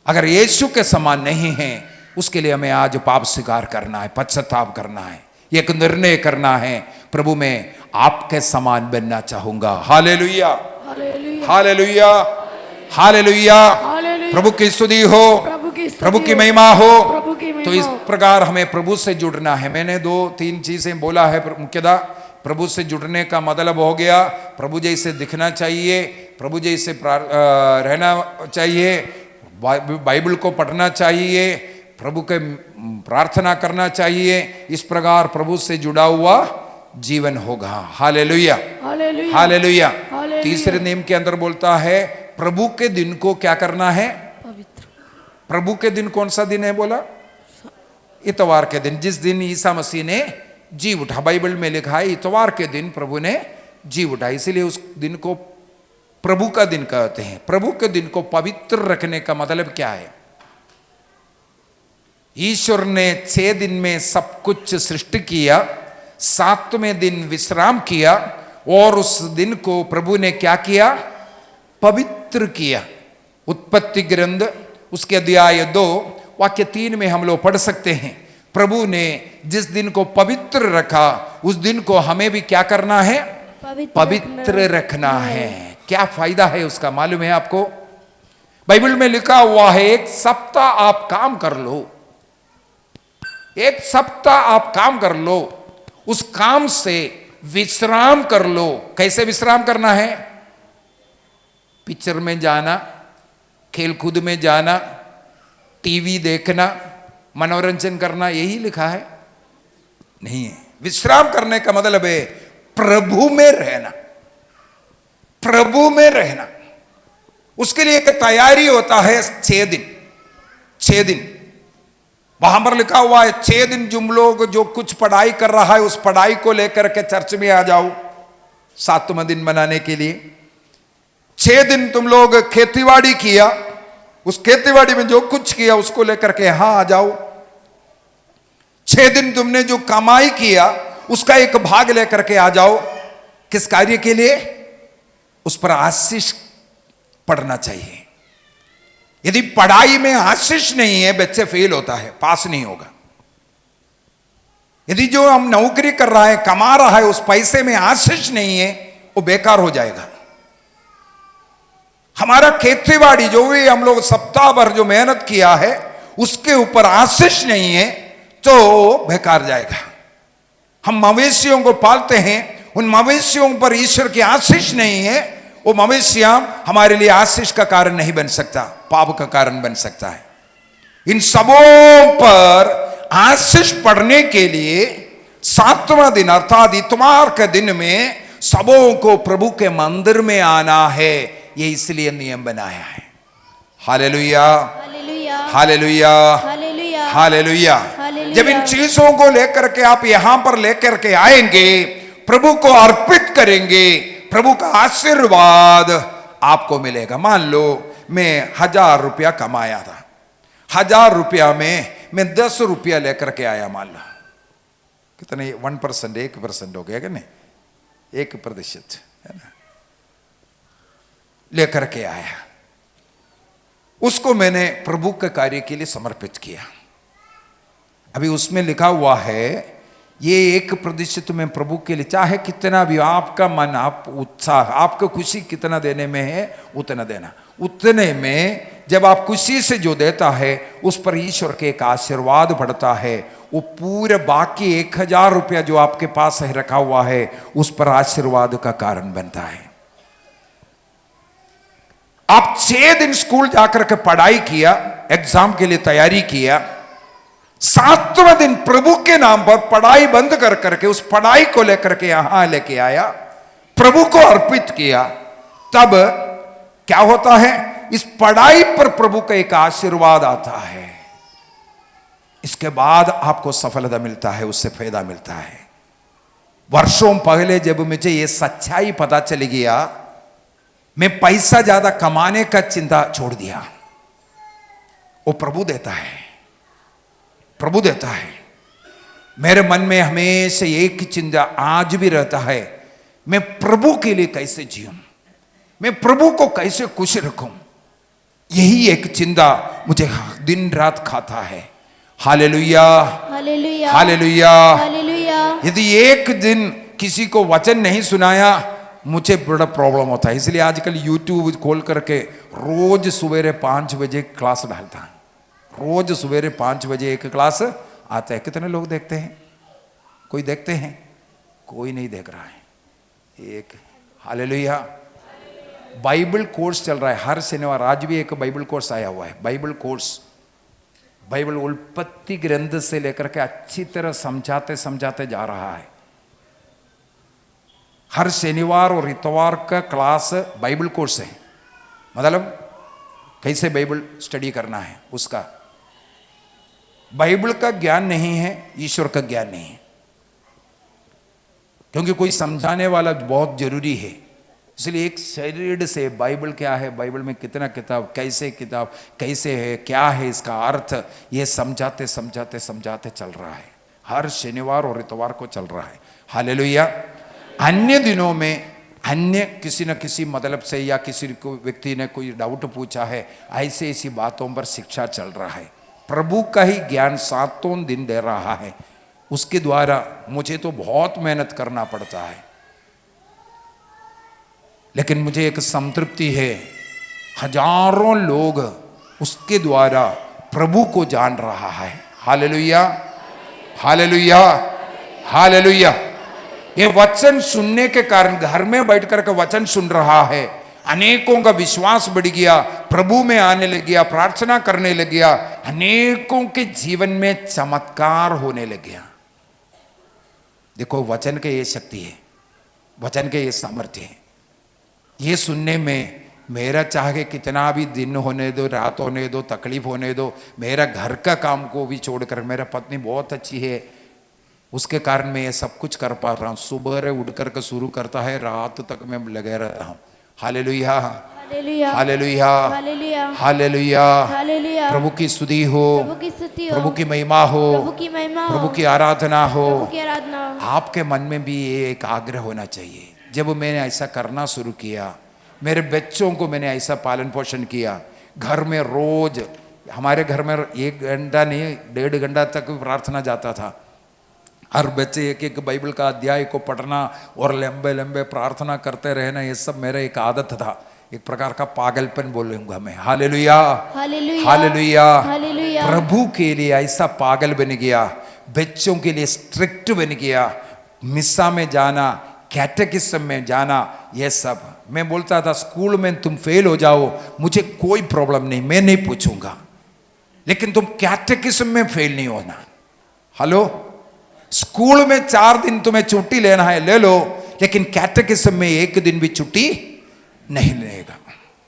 अगर यीशु के समान नहीं है, उसके लिए हमें आज पाप स्वीकार करना है, पश्चाताप करना है, एक निर्णय करना है, प्रभु में आपके समान बनना चाहूंगा। Hallelujah, hallelujah, hallelujah. प्रभु की स्तुति हो, प्रभु की महिमा हो। तो इस प्रकार हमें प्रभु से जुड़ना है। मैंने 2-3 चीजें बोला है मुख्यतः। प्रभु से जुड़ने का मतलब हो गया प्रभु जैसे दिखना चाहिए, प्रभु जैसे रहना चाहिए, बाइबल को पढ़ना चाहिए, प्रभु के प्रार्थना करना चाहिए। इस प्रकार प्रभु से जुड़ा हुआ जीवन होगा। Hallelujah, hallelujah. तीसरे नियम के अंदर बोलता है प्रभु के दिन को क्या करना है? पवित्र। प्रभु के दिन कौन सा दिन है बोला? इतवार के दिन, जिस दिन ईसा मसीह ने जी उठा। बाइबल में लिखा है इतवार के दिन प्रभु ने जी उठा, इसलिए उस दिन को प्रभु का दिन कहते हैं। प्रभु के दिन को पवित्र रखने का मतलब क्या है? ईश्वर ने 6 दिन में सब कुछ सृष्टि किया, 7वें दिन विश्राम किया और उस दिन को प्रभु ने क्या किया? पवित्र किया। उत्पत्ति ग्रंथ उसके अध्याय 2 वाक्य 3 में हम लोग पढ़ सकते हैं। प्रभु ने जिस दिन को पवित्र रखा, उस दिन को हमें भी क्या करना है? पवित्र रखना है। क्या फायदा है उसका मालूम है आपको? बाइबल में लिखा हुआ है 1 सप्ताह आप काम कर लो, 1 सप्ताह आप काम कर लो, उस काम से विश्राम कर लो। कैसे विश्राम करना है? पिक्चर में जाना, खेल कूद में जाना, टीवी देखना, मनोरंजन करना, यही लिखा है? नहीं है। विश्राम करने का मतलब है प्रभु में रहना, प्रभु में रहना। उसके लिए एक तैयारी होता है 6 दिन। 6 दिन वहां पर लिखा हुआ है 6 दिन तुम लोग जो कुछ पढ़ाई कर रहा है उस पढ़ाई को लेकर के चर्च में आ जाओ 7वां दिन मनाने के लिए। 6 दिन तुम लोग खेतीबाड़ी किया, उस खेतीबाड़ी में जो कुछ किया उसको लेकर के यहां आ जाओ। 6 दिन तुमने जो कमाई किया उसका एक भाग लेकर के आ जाओ। किस कार्य के लिए? उस पर आशीष पढ़ना चाहिए। यदि पढ़ाई में आशीष नहीं है, बच्चे फेल होता है, पास नहीं होगा। यदि जो हम नौकरी कर रहा है, कमा रहा है, उस पैसे में आशीष नहीं है, वो बेकार हो जाएगा। हमारा खेतीबाड़ी जो भी हम लोग सप्ताह भर जो मेहनत किया है उसके ऊपर आशीष नहीं है तो बेकार जाएगा। हम मवेशियों को पालते हैं, उन मवेशियों पर ईश्वर की आशीष नहीं है, वो मवेशियां हमारे लिए आशीष का कारण नहीं बन सकता, पाप का कारण बन सकता है। इन सबों पर आशीष पढ़ने के लिए 7वां दिन अर्थात इतवार के दिन में सबों को प्रभु के मंदिर में आना है। ये इसलिए नियम बनाया है। Hallelujah, hallelujah, hallelujah, hallelujah. जब इन चीजों को लेकर के आप यहां पर लेकर के आएंगे, प्रभु को अर्पित करेंगे, प्रभु का आशीर्वाद आपको मिलेगा। मान लो मैं 1000 रुपया कमाया था, 1000 रुपया में मैं 10 रुपया लेकर के आया। मान लो कितने 1%, 1% हो गया क्या? नहीं, 1% है ना, लेकर के आया। उसको मैंने प्रभु के कार्य के लिए समर्पित किया। अभी उसमें लिखा हुआ है ये 1% में प्रभु के लिए, चाहे कितना भी आपका मन, आप उत्साह, आपको खुशी कितना देने में है उतना देना। उतने में जब आप खुशी से जो देता है उस पर ईश्वर के एक आशीर्वाद बढ़ता है। वो पूरे बाकी 1000 रुपया जो आपके पास है रखा हुआ है उस पर आशीर्वाद का कारण बनता है। आप 6 दिन स्कूल जाकर के पढ़ाई किया, एग्जाम के लिए तैयारी किया, 7वां दिन प्रभु के नाम पर पढ़ाई बंद कर करके उस पढ़ाई को लेकर के यहां लेके आया, प्रभु को अर्पित किया, तब क्या होता है? इस पढ़ाई पर प्रभु का एक आशीर्वाद आता है, इसके बाद आपको सफलता मिलता है, उससे फायदा मिलता है। वर्षों पहले जब मुझे ये सच्चाई पता चल गया, मैं पैसा ज्यादा कमाने का चिंता छोड़ दिया। वो प्रभु देता है, प्रभु देता है। मेरे मन में हमेशा एक चिंता आज भी रहता है, मैं प्रभु के लिए कैसे जीऊं, मैं प्रभु को कैसे खुश रखूं। यही एक चिंता मुझे दिन रात खाता है। Hallelujah, hallelujah, hallelujah, hallelujah. यदि एक दिन किसी को वचन नहीं सुनाया, मुझे बड़ा प्रॉब्लम होता है। इसलिए आजकल यूट्यूब खोल करके रोज सवेरे 5 बजे क्लास डालता है। रोज सवेरे 5 बजे एक क्लास आता है। कितने लोग देखते हैं? कोई देखते हैं? कोई नहीं देख रहा है। एक हालेलुया। बाइबल कोर्स चल रहा है हर शनिवार। आज भी एक बाइबल कोर्स आया हुआ है। बाइबल कोर्स, बाइबल उत्पत्ति ग्रंथ से लेकर के अच्छी तरह समझाते समझाते जा रहा है। हर शनिवार और इतवार का क्लास बाइबल कोर्स है। मतलब कैसे बाइबल स्टडी करना है उसका। बाइबल का ज्ञान नहीं है, ईश्वर का ज्ञान नहीं है, क्योंकि कोई समझाने वाला बहुत जरूरी है। इसलिए एक शरीर से बाइबल क्या है, बाइबल में कितना किताब कैसे है, क्या है इसका अर्थ, ये समझाते समझाते समझाते चल रहा है। हर शनिवार और इतवार को चल रहा है। हालेलुया। अन्य दिनों में अन्य किसी न किसी मतलब से या किसी को व्यक्ति ने कोई डाउट पूछा है, ऐसे ऐसी बातों पर शिक्षा चल रहा है। प्रभु का ही ज्ञान 7 दिन दे रहा है। उसके द्वारा मुझे तो बहुत मेहनत करना पड़ता है, लेकिन मुझे एक संतृप्ति है, हजारों लोग उसके द्वारा प्रभु को जान रहा है। Hallelujah, hallelujah, hallelujah. ये वचन सुनने के कारण घर में बैठ कर के वचन सुन रहा है, अनेकों का विश्वास बढ़ गया, प्रभु में आने लग गया, प्रार्थना करने लग गया, अनेकों के जीवन में चमत्कार होने लग गया। देखो वचन के ये शक्ति है, वचन के ये सामर्थ्य है। ये सुनने में मेरा चाहे कितना भी दिन होने दो, रात होने दो, तकलीफ होने दो, मेरा घर का काम को भी छोड़कर, मेरा पत्नी बहुत अच्छी है, उसके कारण मैं ये सब कुछ कर पा रहा हूँ। सुबह उठ कर के शुरू करता है, रात तक मैं लगे रहता हूँ। Hallelujah, hallelujah, hallelujah, hallelujah, hallelujah. Hallelujah. प्रभु की स्तुति हो, प्रभु की स्तुति हो, प्रभु की महिमा हो, प्रभु की महिमा हो, प्रभु की आराधना हो। प्रभु की आराधना हो। आपके मन में भी ये एक आग्रह होना चाहिए। जब मैंने ऐसा करना शुरू किया, मेरे बच्चों को मैंने ऐसा पालन पोषण किया, घर में रोज, हमारे घर में 1 घंटा नहीं 1.5 घंटा तक प्रार्थना जाता था। हर बच्चे एक एक बाइबल का अध्याय को पढ़ना और लंबे लंबे प्रार्थना करते रहना, ये सब मेरा एक आदत था, एक प्रकार का पागलपन बोलूंगा मैं। Hallelujah, hallelujah, hallelujah. हालेलुया। प्रभु के लिए ऐसा पागल बन गया, बच्चों के लिए स्ट्रिक्ट बन गया, मिस्सा में जाना, कैटेकिज्म में जाना, ये सब। मैं बोलता था स्कूल में तुम फेल हो जाओ, मुझे कोई प्रॉब्लम नहीं, मैं नहीं पूछूंगा, लेकिन तुम कैटेकिज्म में फेल नहीं होना। हेलो, स्कूल में 4 दिन तुम्हें छुट्टी लेना है ले लो, लेकिन कैटेकिज्म में 1 दिन भी छुट्टी नहीं लेगा,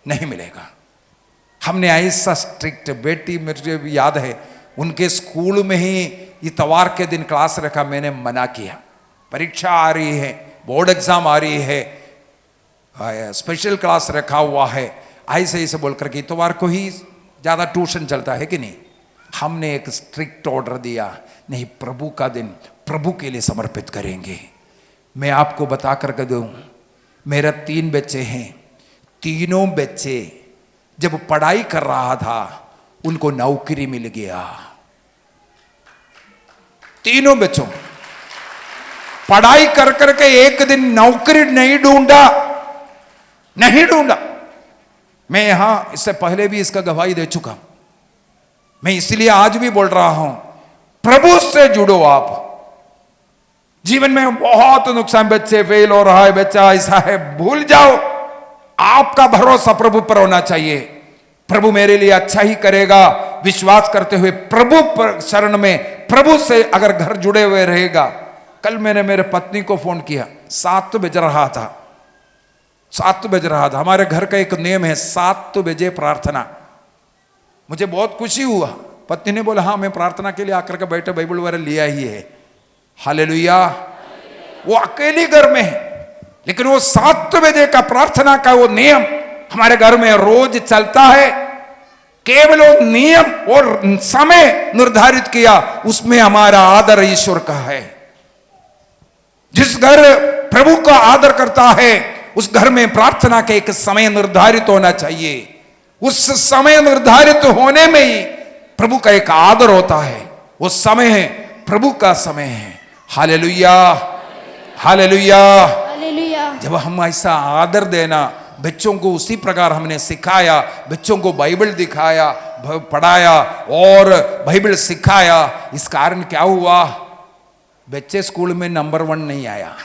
नहीं मिलेगा। हमने ऐसा स्ट्रिक्ट, बेटी मुझे भी याद है, उनके स्कूल में ही इतवार के दिन क्लास रखा, मैंने मना किया। परीक्षा आ रही है, बोर्ड एग्जाम आ रही है, स्पेशल क्लास रखा हुआ है, ऐसे ऐसे बोल करके इतवार को ही ज़्यादा ट्यूशन चलता है कि नहीं। हमने एक स्ट्रिक्ट ऑर्डर दिया, नहीं, प्रभु का दिन प्रभु के लिए समर्पित करेंगे। मैं आपको बता करके दूं, मेरा 3 बच्चे हैं, तीनों बच्चे जब पढ़ाई कर रहा था उनको नौकरी मिल गया। तीनों बच्चों पढ़ाई कर करके एक दिन नौकरी नहीं ढूंढा, नहीं ढूंढा। मैं यहां इससे पहले भी इसका गवाही दे चुका। मैं इसलिए आज भी बोल रहा हूं, प्रभु से जुड़ो। आप जीवन में बहुत नुकसान, बच्चे फेल हो रहा है, बच्चा ऐसा है, भूल जाओ। आपका भरोसा प्रभु पर होना चाहिए। प्रभु मेरे लिए अच्छा ही करेगा, विश्वास करते हुए प्रभु पर शरण में, प्रभु से अगर घर जुड़े हुए रहेगा। कल मैंने मेरे पत्नी को फोन किया, 7 बज रहा था, 7 बज रहा था। हमारे घर का एक नियम है 7 बजे प्रार्थना। मुझे बहुत खुशी हुआ। पत्नी ने बोला हाँ मैं प्रार्थना के लिए आकर के बैठे बाइबल वगैरह लिया ही है। हालेलुया। वो अकेले घर में है, लेकिन वो 7 बजे का प्रार्थना का वो नियम हमारे घर में रोज चलता है। केवल वो नियम और समय निर्धारित किया, उसमें हमारा आदर ईश्वर का है। जिस घर प्रभु का आदर करता है उस घर में प्रार्थना का एक समय निर्धारित होना चाहिए। उस समय निर्धारित होने में ही प्रभु का एक आदर होता है। वो समय है प्रभु का समय है। Hallelujah, hallelujah. हालेलुया। जब हम ऐसा आदर देना, बच्चों को उसी प्रकार हमने सिखाया, बच्चों को बाइबल दिखाया, पढ़ाया और बाइबल सिखाया, इस कारण क्या हुआ, बच्चे स्कूल में नंबर 1 नहीं आया,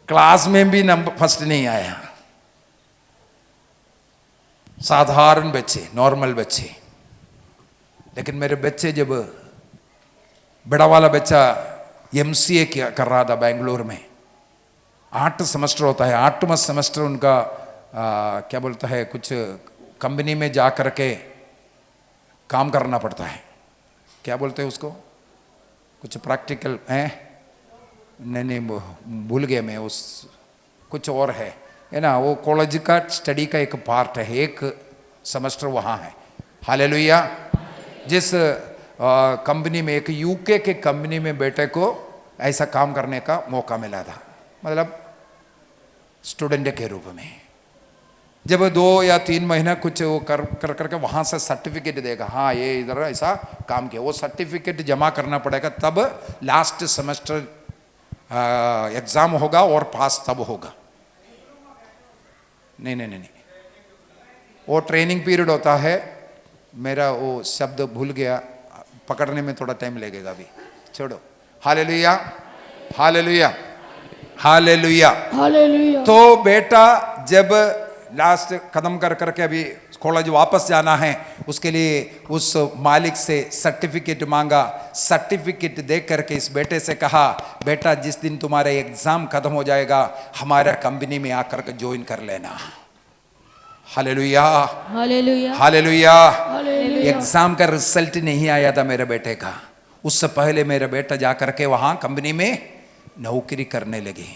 क्लास में भी नंबर फर्स्ट नहीं आया। साधारण बच्चे, नॉर्मल बच्चे। लेकिन मेरे बच्चे, जब बड़ा वाला बच्चा MCA कर रहा था बेंगलोर में, 8 सेमेस्टर होता है, 8वां सेमेस्टर उनका क्या बोलता है, कुछ कंपनी में जा कर के काम करना पड़ता है। क्या बोलते हैं उसको, कुछ प्रैक्टिकल है, नहीं भूल गया मैं, उस कुछ और है ना। वो कॉलेज का स्टडी का एक पार्ट है, एक सेमेस्टर वहाँ है। हालेलुया। जिस कंपनी में, एक UK के कंपनी में बेटे को ऐसा काम करने का मौका मिला था, मतलब स्टूडेंट के रूप में। जब 2 या 3 महीना कुछ वो कर करके वहाँ से सर्टिफिकेट देगा, हाँ ये इधर ऐसा काम किया, वो सर्टिफिकेट जमा करना पड़ेगा, तब लास्ट सेमेस्टर एग्जाम होगा और पास तब होगा। नहीं, वो ट्रेनिंग पीरियड होता है। मेरा वो शब्द भूल गया, पकड़ने में थोड़ा टाइम लगेगा अभी, छोड़ो। Hallelujah, hallelujah, hallelujah, hallelujah. तो बेटा जब लास्ट खत्म कर करके अभी कॉलेज वापस जाना है, उसके लिए उस मालिक से सर्टिफिकेट मांगा। सर्टिफिकेट दे करके इस बेटे से कहा, बेटा जिस दिन तुम्हारा एग्जाम खत्म हो जाएगा हमारा कंपनी में आकर के ज्वाइन कर लेना। Hallelujah, hallelujah, hallelujah. Hallelujah. Exam का रिजल्ट नहीं आया था मेरे बेटे का, उससे पहले मेरा बेटा जा करके वहां कंपनी में नौकरी करने लगे।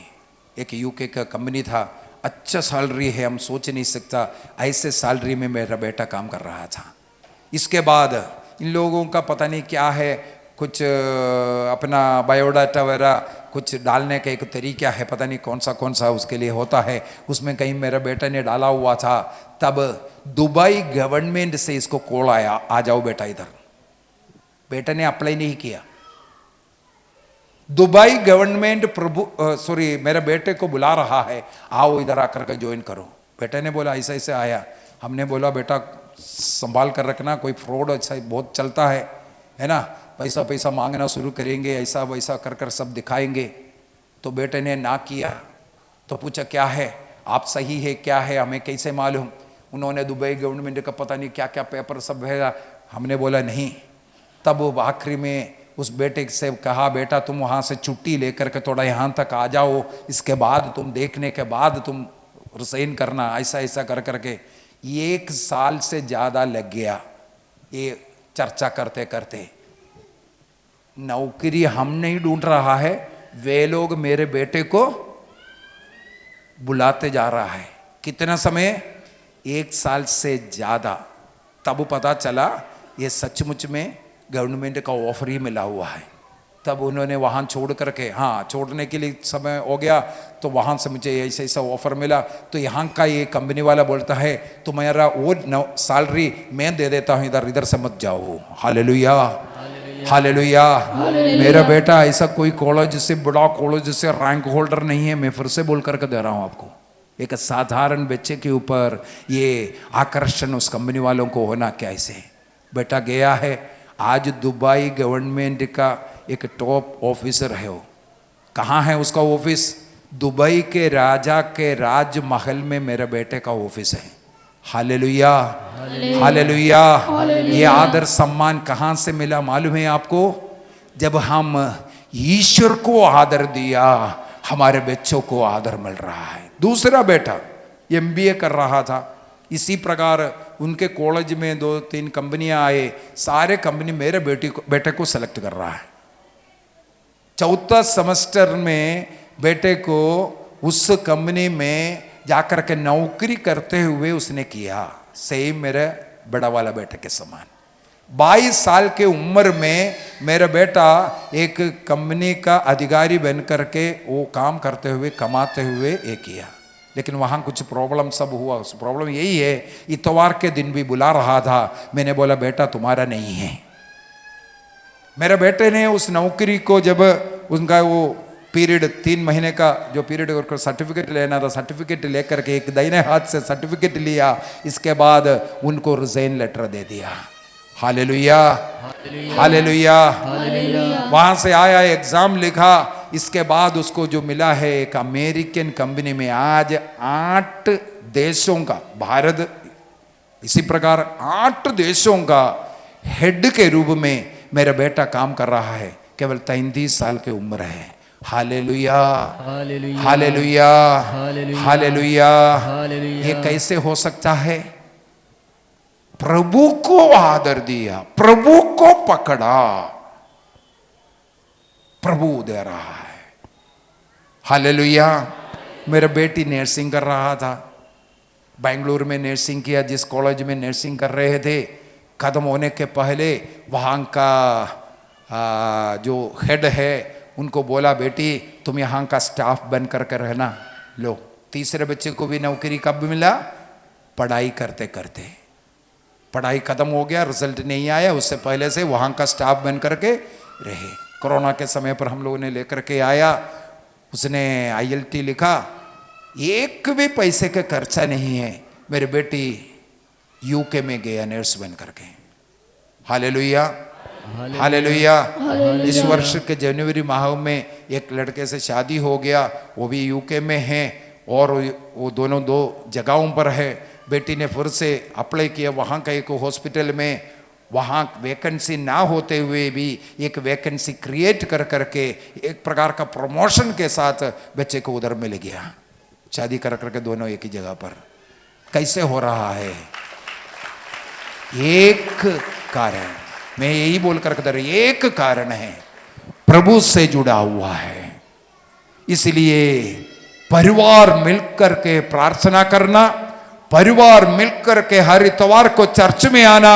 एक UK का कंपनी था, अच्छा सैलरी है, हम सोच नहीं सकता ऐसे सैलरी में मेरा बेटा काम कर रहा था। इसके बाद इन लोगों का पता नहीं क्या है, कुछ अपना बायोडाटा वगैरह कुछ डालने का एक तरीका है, पता नहीं कौन सा उसके लिए होता है। उसमें कहीं मेरा बेटा ने डाला हुआ था, तब दुबई गवर्नमेंट से इसको कॉल आया, आ जाओ बेटा इधर। बेटा ने अप्लाई नहीं किया। दुबई गवर्नमेंट मेरे बेटे को बुला रहा है, आओ इधर आकर के ज्वाइन करो। बेटे ने बोला ऐसे ऐसे आया। हमने बोला बेटा संभाल कर रखना, कोई फ्रॉड अच्छा बहुत चलता है ना, पैसा मांगना शुरू करेंगे, ऐसा वैसा कर कर सब दिखाएंगे। तो बेटे ने ना किया। तो पूछा क्या है, आप सही है क्या है, हमें कैसे मालूम। उन्होंने दुबई गवर्नमेंट का पता नहीं क्या क्या पेपर सब भेजा। हमने बोला नहीं। तब वो आखिरी में उस बेटे से कहा, बेटा तुम वहाँ से छुट्टी लेकर के थोड़ा यहाँ तक आ जाओ, इसके बाद तुम देखने के बाद तुम रिजाइन करना, ऐसा ऐसा कर करके 1 साल से ज़्यादा लग गया ये चर्चा करते करते। नौकरी हम नहीं ढूंढ रहा है, वे लोग मेरे बेटे को बुलाते जा रहा है। कितना समय, 1 साल से ज़्यादा। तब पता चला ये सचमुच में गवर्नमेंट का ऑफर ही मिला हुआ है। तब उन्होंने वहाँ छोड़ करके, हाँ छोड़ने के लिए समय हो गया, तो वहाँ से मुझे ऐसा ऐसा ऑफर मिला। तो यहाँ का ये कंपनी वाला बोलता है तुम्हारा वो सैलरी मैं दे देता हूँ, इधर इधर से मत जाओ। Hallelujah, hallelujah. मेरा बेटा ऐसा कोई कॉलेज से, बड़ा कॉलेज से रैंक होल्डर नहीं है, मैं फिर से बोल करके दे रहा हूँ आपको। एक साधारण बच्चे के ऊपर ये आकर्षण उस कंपनी वालों को होना कैसे। बेटा गया है, आज दुबई गवर्नमेंट का एक टॉप ऑफिसर है। वो कहाँ है उसका ऑफिस, दुबई के राजा के राजमहल में मेरे बेटे का ऑफिस है। Hallelujah, hallelujah. ये आदर सम्मान कहाँ से मिला मालूम है आपको, जब हम ईश्वर को आदर दिया, हमारे बच्चों को आदर मिल रहा है। दूसरा बेटा MBA कर रहा था, इसी प्रकार उनके कॉलेज में 2-3 कंपनियां आए, सारे कंपनी मेरे बेटे को सेलेक्ट कर रहा है। चौथा सेमेस्टर में बेटे को उस कंपनी में जाकर के नौकरी करते हुए उसने किया, सेम मेरे बड़ा वाला बेटे के समान। 22 साल के उम्र में मेरा बेटा एक कंपनी का अधिकारी बन करके वो काम करते हुए कमाते हुए ये किया। लेकिन वहाँ कुछ प्रॉब्लम सब हुआ। उस प्रॉब्लम यही है, इतवार के दिन भी बुला रहा था, मैंने बोला बेटा तुम्हारा नहीं है। मेरे बेटे ने उस नौकरी को जब उनका वो पीरियड 3 महीने का जो पीरियड और सर्टिफिकेट लेना था, सर्टिफिकेट लेकर के एक दाहिने हाथ से सर्टिफिकेट लिया, इसके बाद उनको रिजाइन लेटर दे दिया। Hallelujah, hallelujah. वहां से आया, एग्जाम लिखा, इसके बाद उसको जो मिला है एक अमेरिकन कंपनी में। आज 8 देशों का, भारत इसी प्रकार 8 देशों का हेड के रूप में मेरा बेटा काम कर रहा है। केवल 33 साल की उम्र है। Hallelujah, hallelujah, hallelujah. ये कैसे हो सकता है? प्रभु को आदर दिया, प्रभु को पकड़ा, प्रभु दे रहा है। हालेलुया। मेरा बेटी नर्सिंग कर रहा था, बेंगलुरु में नर्सिंग किया। जिस कॉलेज में नर्सिंग कर रहे थे, खत्म होने के पहले वहाँ का जो हेड है उनको बोला बेटी तुम यहाँ का स्टाफ बन करके रहना। लो, तीसरे बच्चे को भी नौकरी कब मिला? पढ़ाई करते करते। पढ़ाई खत्म हो गया, रिजल्ट नहीं आया, उससे पहले से वहाँ का स्टाफ बन करके रहे। कोरोना के समय पर हम लोगों ने लेकर के आया, उसने ILT लिखा, एक भी पैसे का खर्चा नहीं है। मेरी बेटी UK में गया नर्स बन करके। Hallelujah, hallelujah. इस वर्ष के जनवरी माह में एक लड़के से शादी हो गया, वो भी UK में है और वो दोनों 2 जगहों पर है। बेटी ने फिर से अप्लाई किया वहाँ का एक हॉस्पिटल में, वहाँ वैकेंसी ना होते हुए भी एक वैकेंसी क्रिएट कर करके एक प्रकार का प्रमोशन के साथ बच्चे को उधर मिल गया। शादी कर करके दोनों एक ही जगह पर। कैसे हो रहा है? एक कारण, मैं यही बोल कर एक कारण है, प्रभु से जुड़ा हुआ है। इसलिए परिवार मिलकर के प्रार्थना करना, परिवार मिलकर के हर इतवार को चर्च में आना,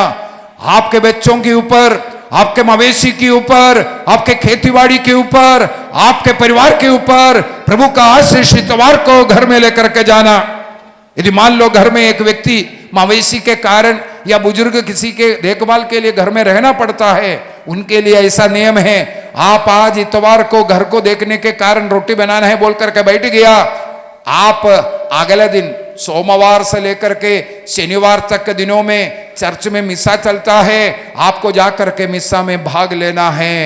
आपके बच्चों के ऊपर, आपके मवेशी के ऊपर, आपके खेतीबाड़ी के ऊपर, आपके परिवार के ऊपर प्रभु का आशीष इतवार को घर में लेकर के जाना। यदि मान लो घर में एक व्यक्ति मवेशी के कारण या बुजुर्ग किसी के देखभाल के लिए घर में रहना पड़ता है, उनके लिए ऐसा नियम है, आप आज इतवार को घर को देखने के कारण रोटी बनाना है बोल करके बैठ गया, आप अगले दिन सोमवार से लेकर के शनिवार तक के दिनों में चर्च में मिस्सा चलता है, आपको जाकर के मिस्सा में भाग लेना है।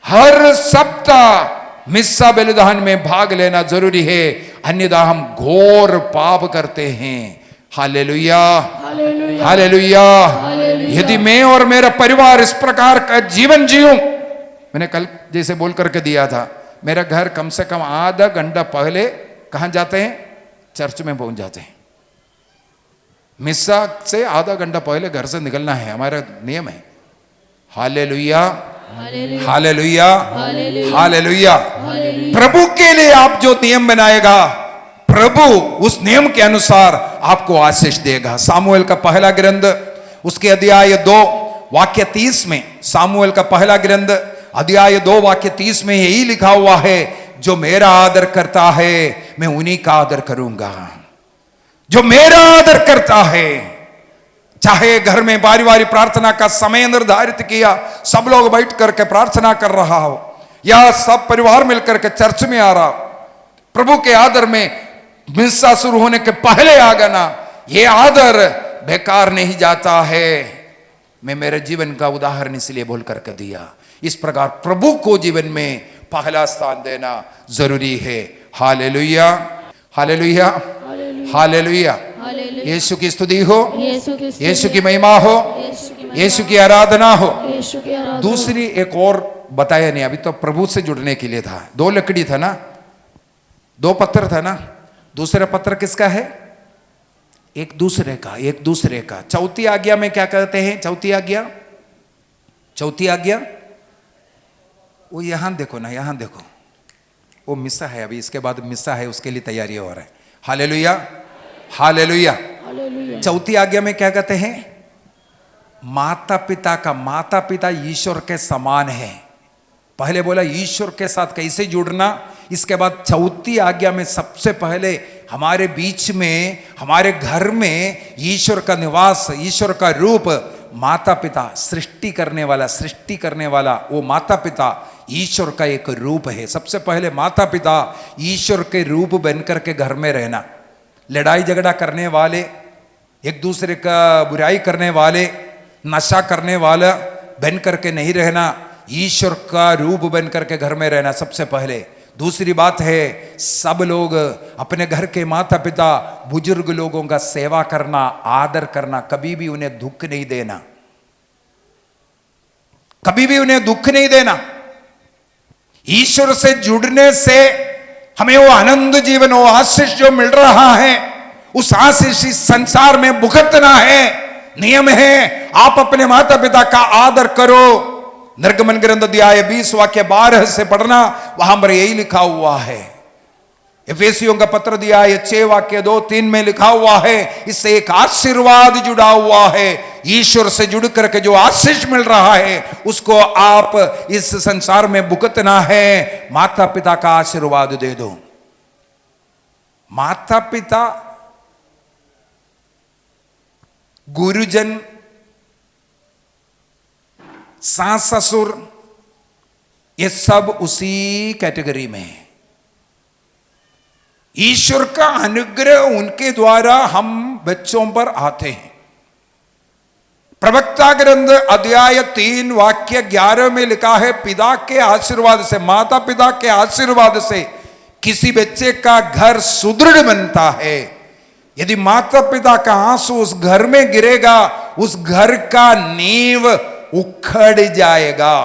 हर सप्ताह मिस्सा बलिदान में भाग लेना जरूरी है, अन्यथा हम घोर पाप करते हैं। Hallelujah, hallelujah. यदि मैं और मेरा परिवार इस प्रकार का जीवन जीऊं, मैंने कल जैसे बोल करके दिया था, मेरा घर कम से कम आधा घंटा पहले कहां जाते हैं? चर्च में पहुंच जाते हैं। मिस्सा से आधा घंटा पहले घर से निकलना है, हमारा नियम है। Hallelujah, hallelujah, hallelujah. प्रभु के लिए आप जो नियम बनाएगा, प्रभु उस नियम के अनुसार आपको आशीष देगा। सामुएल का पहला ग्रंथ उसके अध्याय 2 वाक्य 30 में, सामुएल का पहला ग्रंथ अध्याय 2 वाक्य 30 में यही लिखा हुआ है, जो मेरा आदर करता है मैं उन्हीं का आदर करूंगा। जो मेरा आदर करता है, चाहे घर में बारी बारी प्रार्थना का समय निर्धारित किया, सब लोग बैठ करके प्रार्थना कर रहा हो, या सब परिवार मिलकर के चर्च में आ रहा, प्रभु के आदर में मिस्सा शुरू होने के पहले आ गया ना, ये आदर बेकार नहीं जाता है। मैं मेरे जीवन का उदाहरण इसलिए बोल करके दिया। इस प्रकार प्रभु को जीवन में पहला स्थान देना जरूरी है। Hallelujah, hallelujah, hallelujah. यीशु की स्तुति हो, यीशु की महिमा हो, यीशु की आराधना हो। दूसरी एक और बताया नहीं, अभी तो प्रभु से जुड़ने के लिए था। 2 लकड़ी था ना, 2 पत्थर था ना, दूसरा पत्थर किसका है? एक दूसरे का, एक दूसरे का। चौथी आज्ञा में क्या कहते हैं? चौथी आज्ञा, चौथी आज्ञा वो यहां देखो ना, यहां देखो, वो मिसा है, अभी इसके बाद मिसा है, उसके लिए तैयारी हो रहा है। Hallelujah, hallelujah. चौथी आज्ञा में क्या कहते हैं? माता पिता का, माता पिता ईश्वर के समान है। पहले बोला ईश्वर के साथ कैसे जुड़ना, इसके बाद चौथी आज्ञा में सबसे पहले हमारे बीच में, हमारे घर में ईश्वर का निवास, ईश्वर का रूप, माता पिता, सृष्टि करने वाला, सृष्टि करने वाला वो माता पिता ईश्वर का एक रूप है। सबसे पहले माता पिता ईश्वर के रूप बनकर के घर में रहना। लड़ाई झगड़ा करने वाले, एक दूसरे का बुराई करने वाले, नशा करने वाला बन करके नहीं रहना, ईश्वर का रूप बन करके घर में रहना सबसे पहले। दूसरी बात है, सब लोग अपने घर के माता पिता बुजुर्ग लोगों का सेवा करना, आदर करना, कभी भी उन्हें दुख नहीं देना, कभी भी उन्हें दुख नहीं देना। ईश्वर से जुड़ने से हमें वो आनंद जीवन, वो आशीष जो मिल रहा है, उस आशीष इस संसार में भुगतना है। नियम है, आप अपने माता पिता का आदर करो। निर्गमन ग्रंथ अध्याय 20 वाक्य 12 से पढ़ना, वहां पर यही लिखा हुआ है। एफेसियों का पत्र अध्याय 6 वाक्य 2-3 में लिखा हुआ है। इससे एक आशीर्वाद जुड़ा हुआ है। ईश्वर से जुड़ करके जो आशीष मिल रहा है उसको आप इस संसार में भुगतना है। माता पिता का आशीर्वाद दे दो। माता पिता, गुरुजन, सास ससुर, ये सब उसी कैटेगरी में है। ईश्वर का अनुग्रह उनके द्वारा हम बच्चों पर आते हैं। प्रवक्ता ग्रंथ अध्याय 3 वाक्य 11 में लिखा है, पिता के आशीर्वाद से, माता पिता के आशीर्वाद से किसी बच्चे का घर सुदृढ़ बनता है। यदि माता पिता का आंसू उस घर में गिरेगा, उस घर का नींव उखड़ जाएगा,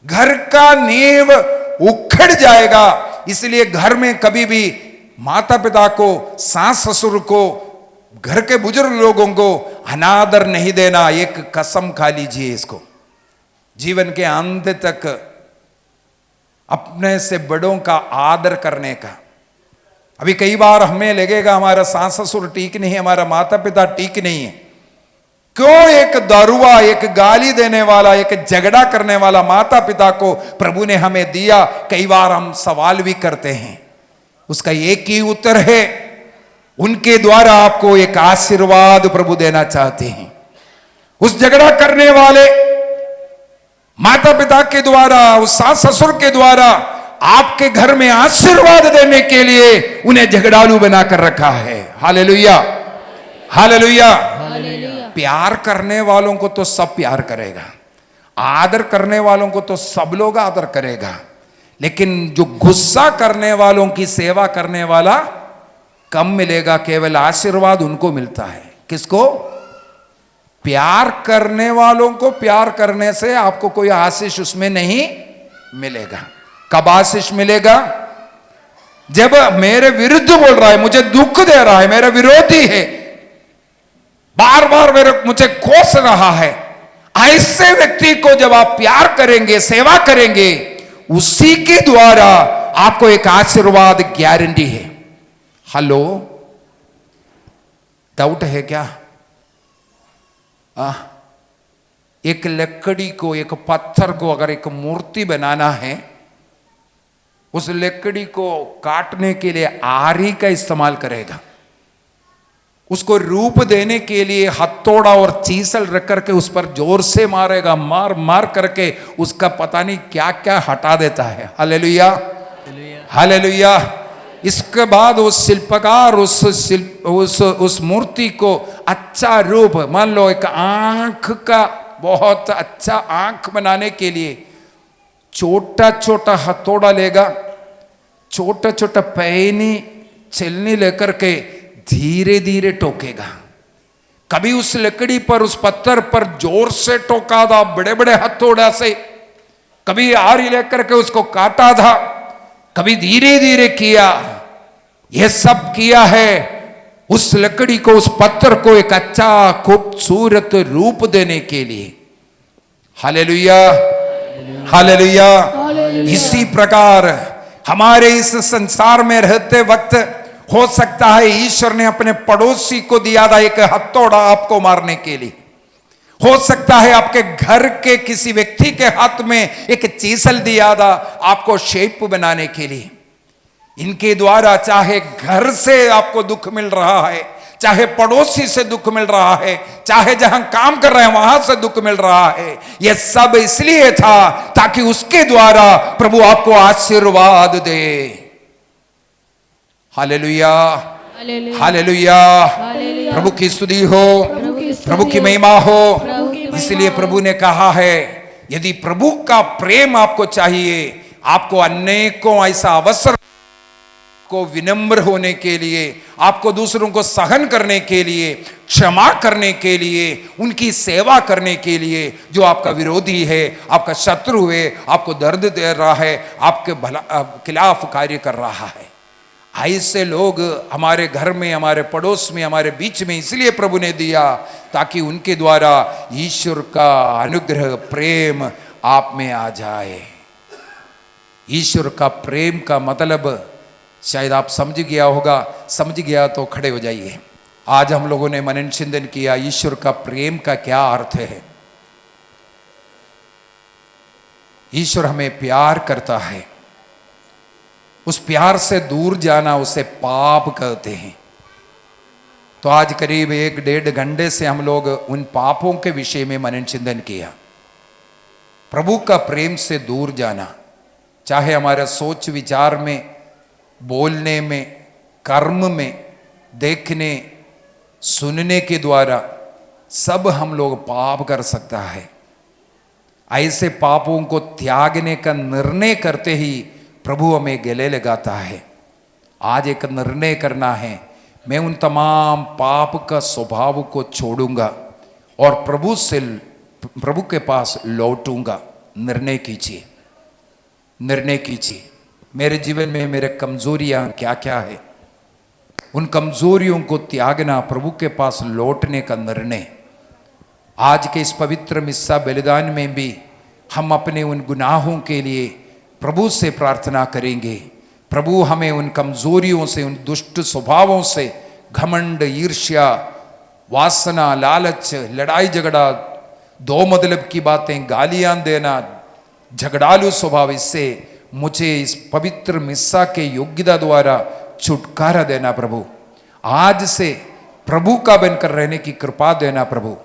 घर का नींव उखड़ जाएगा। इसलिए घर में कभी भी माता पिता को, सास ससुर को, घर के बुजुर्ग लोगों को अनादर नहीं देना। एक कसम खा लीजिए इसको, जीवन के अंत तक अपने से बड़ों का आदर करने का। अभी कई बार हमें लगेगा हमारा सास ससुर ठीक नहीं है, हमारा माता पिता ठीक नहीं है। क्यों एक दारुआ, एक गाली देने वाला, एक झगड़ा करने वाला माता पिता को प्रभु ने हमें दिया? कई बार हम सवाल भी करते हैं। उसका एक ही उत्तर है, उनके द्वारा आपको एक आशीर्वाद प्रभु देना चाहते हैं। उस झगड़ा करने वाले माता पिता के द्वारा, उस सास ससुर के द्वारा आपके घर में आशीर्वाद देने के लिए उन्हें झगड़ालू बनाकर रखा है। Hallelujah, hallelujah. प्यार करने वालों को तो सब प्यार करेगा, आदर करने वालों को तो सब लोग आदर करेगा, लेकिन जो गुस्सा करने वालों की सेवा करने वाला कम मिलेगा। केवल आशीर्वाद उनको मिलता है। किसको? प्यार करने वालों को प्यार करने से आपको कोई आशीष उसमें नहीं मिलेगा। कब आशीष मिलेगा? जब मेरे विरुद्ध बोल रहा है, मुझे दुख दे रहा है, मेरा विरोधी है, बार बार मुझे कोस रहा है, ऐसे व्यक्ति को जब आप प्यार करेंगे, सेवा करेंगे, उसी के द्वारा आपको एक आशीर्वाद गारंटी है। हेलो, डाउट है क्या? एक लकड़ी को, एक पत्थर को अगर एक मूर्ति बनाना है, उस लकड़ी को काटने के लिए आरी का इस्तेमाल करेगा। उसको रूप देने के लिए हथौड़ा और चीसल रख करके उस पर जोर से मारेगा, मार मार करके उसका पता नहीं क्या क्या हटा देता है। Hallelujah, hallelujah. इसके बाद उस शिल्पकार उस मूर्ति को अच्छा रूप, मान लो एक आंख का बहुत अच्छा आंख बनाने के लिए छोटा छोटा हथौड़ा लेगा, छोटा छोटा पैनी छिलनी लेकर के धीरे धीरे टोकेगा। कभी उस लकड़ी पर, उस पत्थर पर जोर से टोका था बड़े बड़े हथौड़ा से, कभी आरी लेकर के उसको काटा था, कभी धीरे धीरे किया। यह सब किया है उस लकड़ी को, उस पत्थर को एक अच्छा खूबसूरत रूप देने के लिए। Hallelujah, hallelujah. इसी प्रकार हमारे इस संसार में रहते वक्त हो सकता है ईश्वर ने अपने पड़ोसी को दिया था एक हथौड़ा आपको मारने के लिए। हो सकता है आपके घर के किसी व्यक्ति के हाथ में एक चीसल दिया था आपको शेप बनाने के लिए। इनके द्वारा चाहे घर से आपको दुख मिल रहा है, चाहे पड़ोसी से दुख मिल रहा है, चाहे जहां काम कर रहे हैं वहां से दुख मिल रहा है, यह सब इसलिए था ताकि उसके द्वारा प्रभु आपको आशीर्वाद दे। Hallelujah, hallelujah. प्रभु की स्तुति हो, प्रभु की महिमा हो। इसलिए प्रभु ने कहा है यदि प्रभु का प्रेम आपको चाहिए, आपको अनेकों ऐसा अवसर को विनम्र होने के लिए, आपको दूसरों को सहन करने के लिए, क्षमा करने के लिए, उनकी सेवा करने के लिए, जो आपका विरोधी है, आपका शत्रु है, आपको दर्द दे रहा है, आपके खिलाफ कार्य कर रहा है, ऐसे लोग हमारे घर में, हमारे पड़ोस में, हमारे बीच में इसलिए प्रभु ने दिया ताकि उनके द्वारा ईश्वर का अनुग्रह, प्रेम आप में आ जाए। ईश्वर का प्रेम का मतलब शायद आप समझ गया होगा। समझ गया तो खड़े हो जाइए। आज हम लोगों ने मनन चिंतन किया ईश्वर का प्रेम का क्या अर्थ है। ईश्वर हमें प्यार करता है। उस प्यार से दूर जाना उसे पाप कहते हैं। तो आज करीब 1-1.5 घंटे से हम लोग उन पापों के विषय में मनन चिंतन किया। प्रभु का प्रेम से दूर जाना, चाहे हमारा सोच विचार में, बोलने में, कर्म में, देखने सुनने के द्वारा सब हम लोग पाप कर सकता है। ऐसे पापों को त्यागने का निर्णय करते ही प्रभु हमें गले लगाता है। आज एक निर्णय करना है, मैं उन तमाम पाप का स्वभाव को छोड़ूंगा और प्रभु के पास लौटूंगा। निर्णय कीजिए, निर्णय कीजिए। मेरे जीवन में मेरे कमजोरियां क्या क्या है, उन कमजोरियों को त्यागना, प्रभु के पास लौटने का निर्णय। आज के इस पवित्र मिस्सा बलिदान में भी हम अपने उन गुनाहों के लिए प्रभु से प्रार्थना करेंगे। प्रभु हमें उन कमजोरियों से, उन दुष्ट स्वभावों से, घमंड, ईर्ष्या, वासना, लालच, लड़ाई झगड़ा, दो मतलब की बातें, गालियां देना, झगड़ालू स्वभाव, इससे मुझे इस पवित्र मिस्सा के योग्यता द्वारा छुटकारा देना प्रभु। आज से प्रभु का बनकर रहने की कृपा देना प्रभु।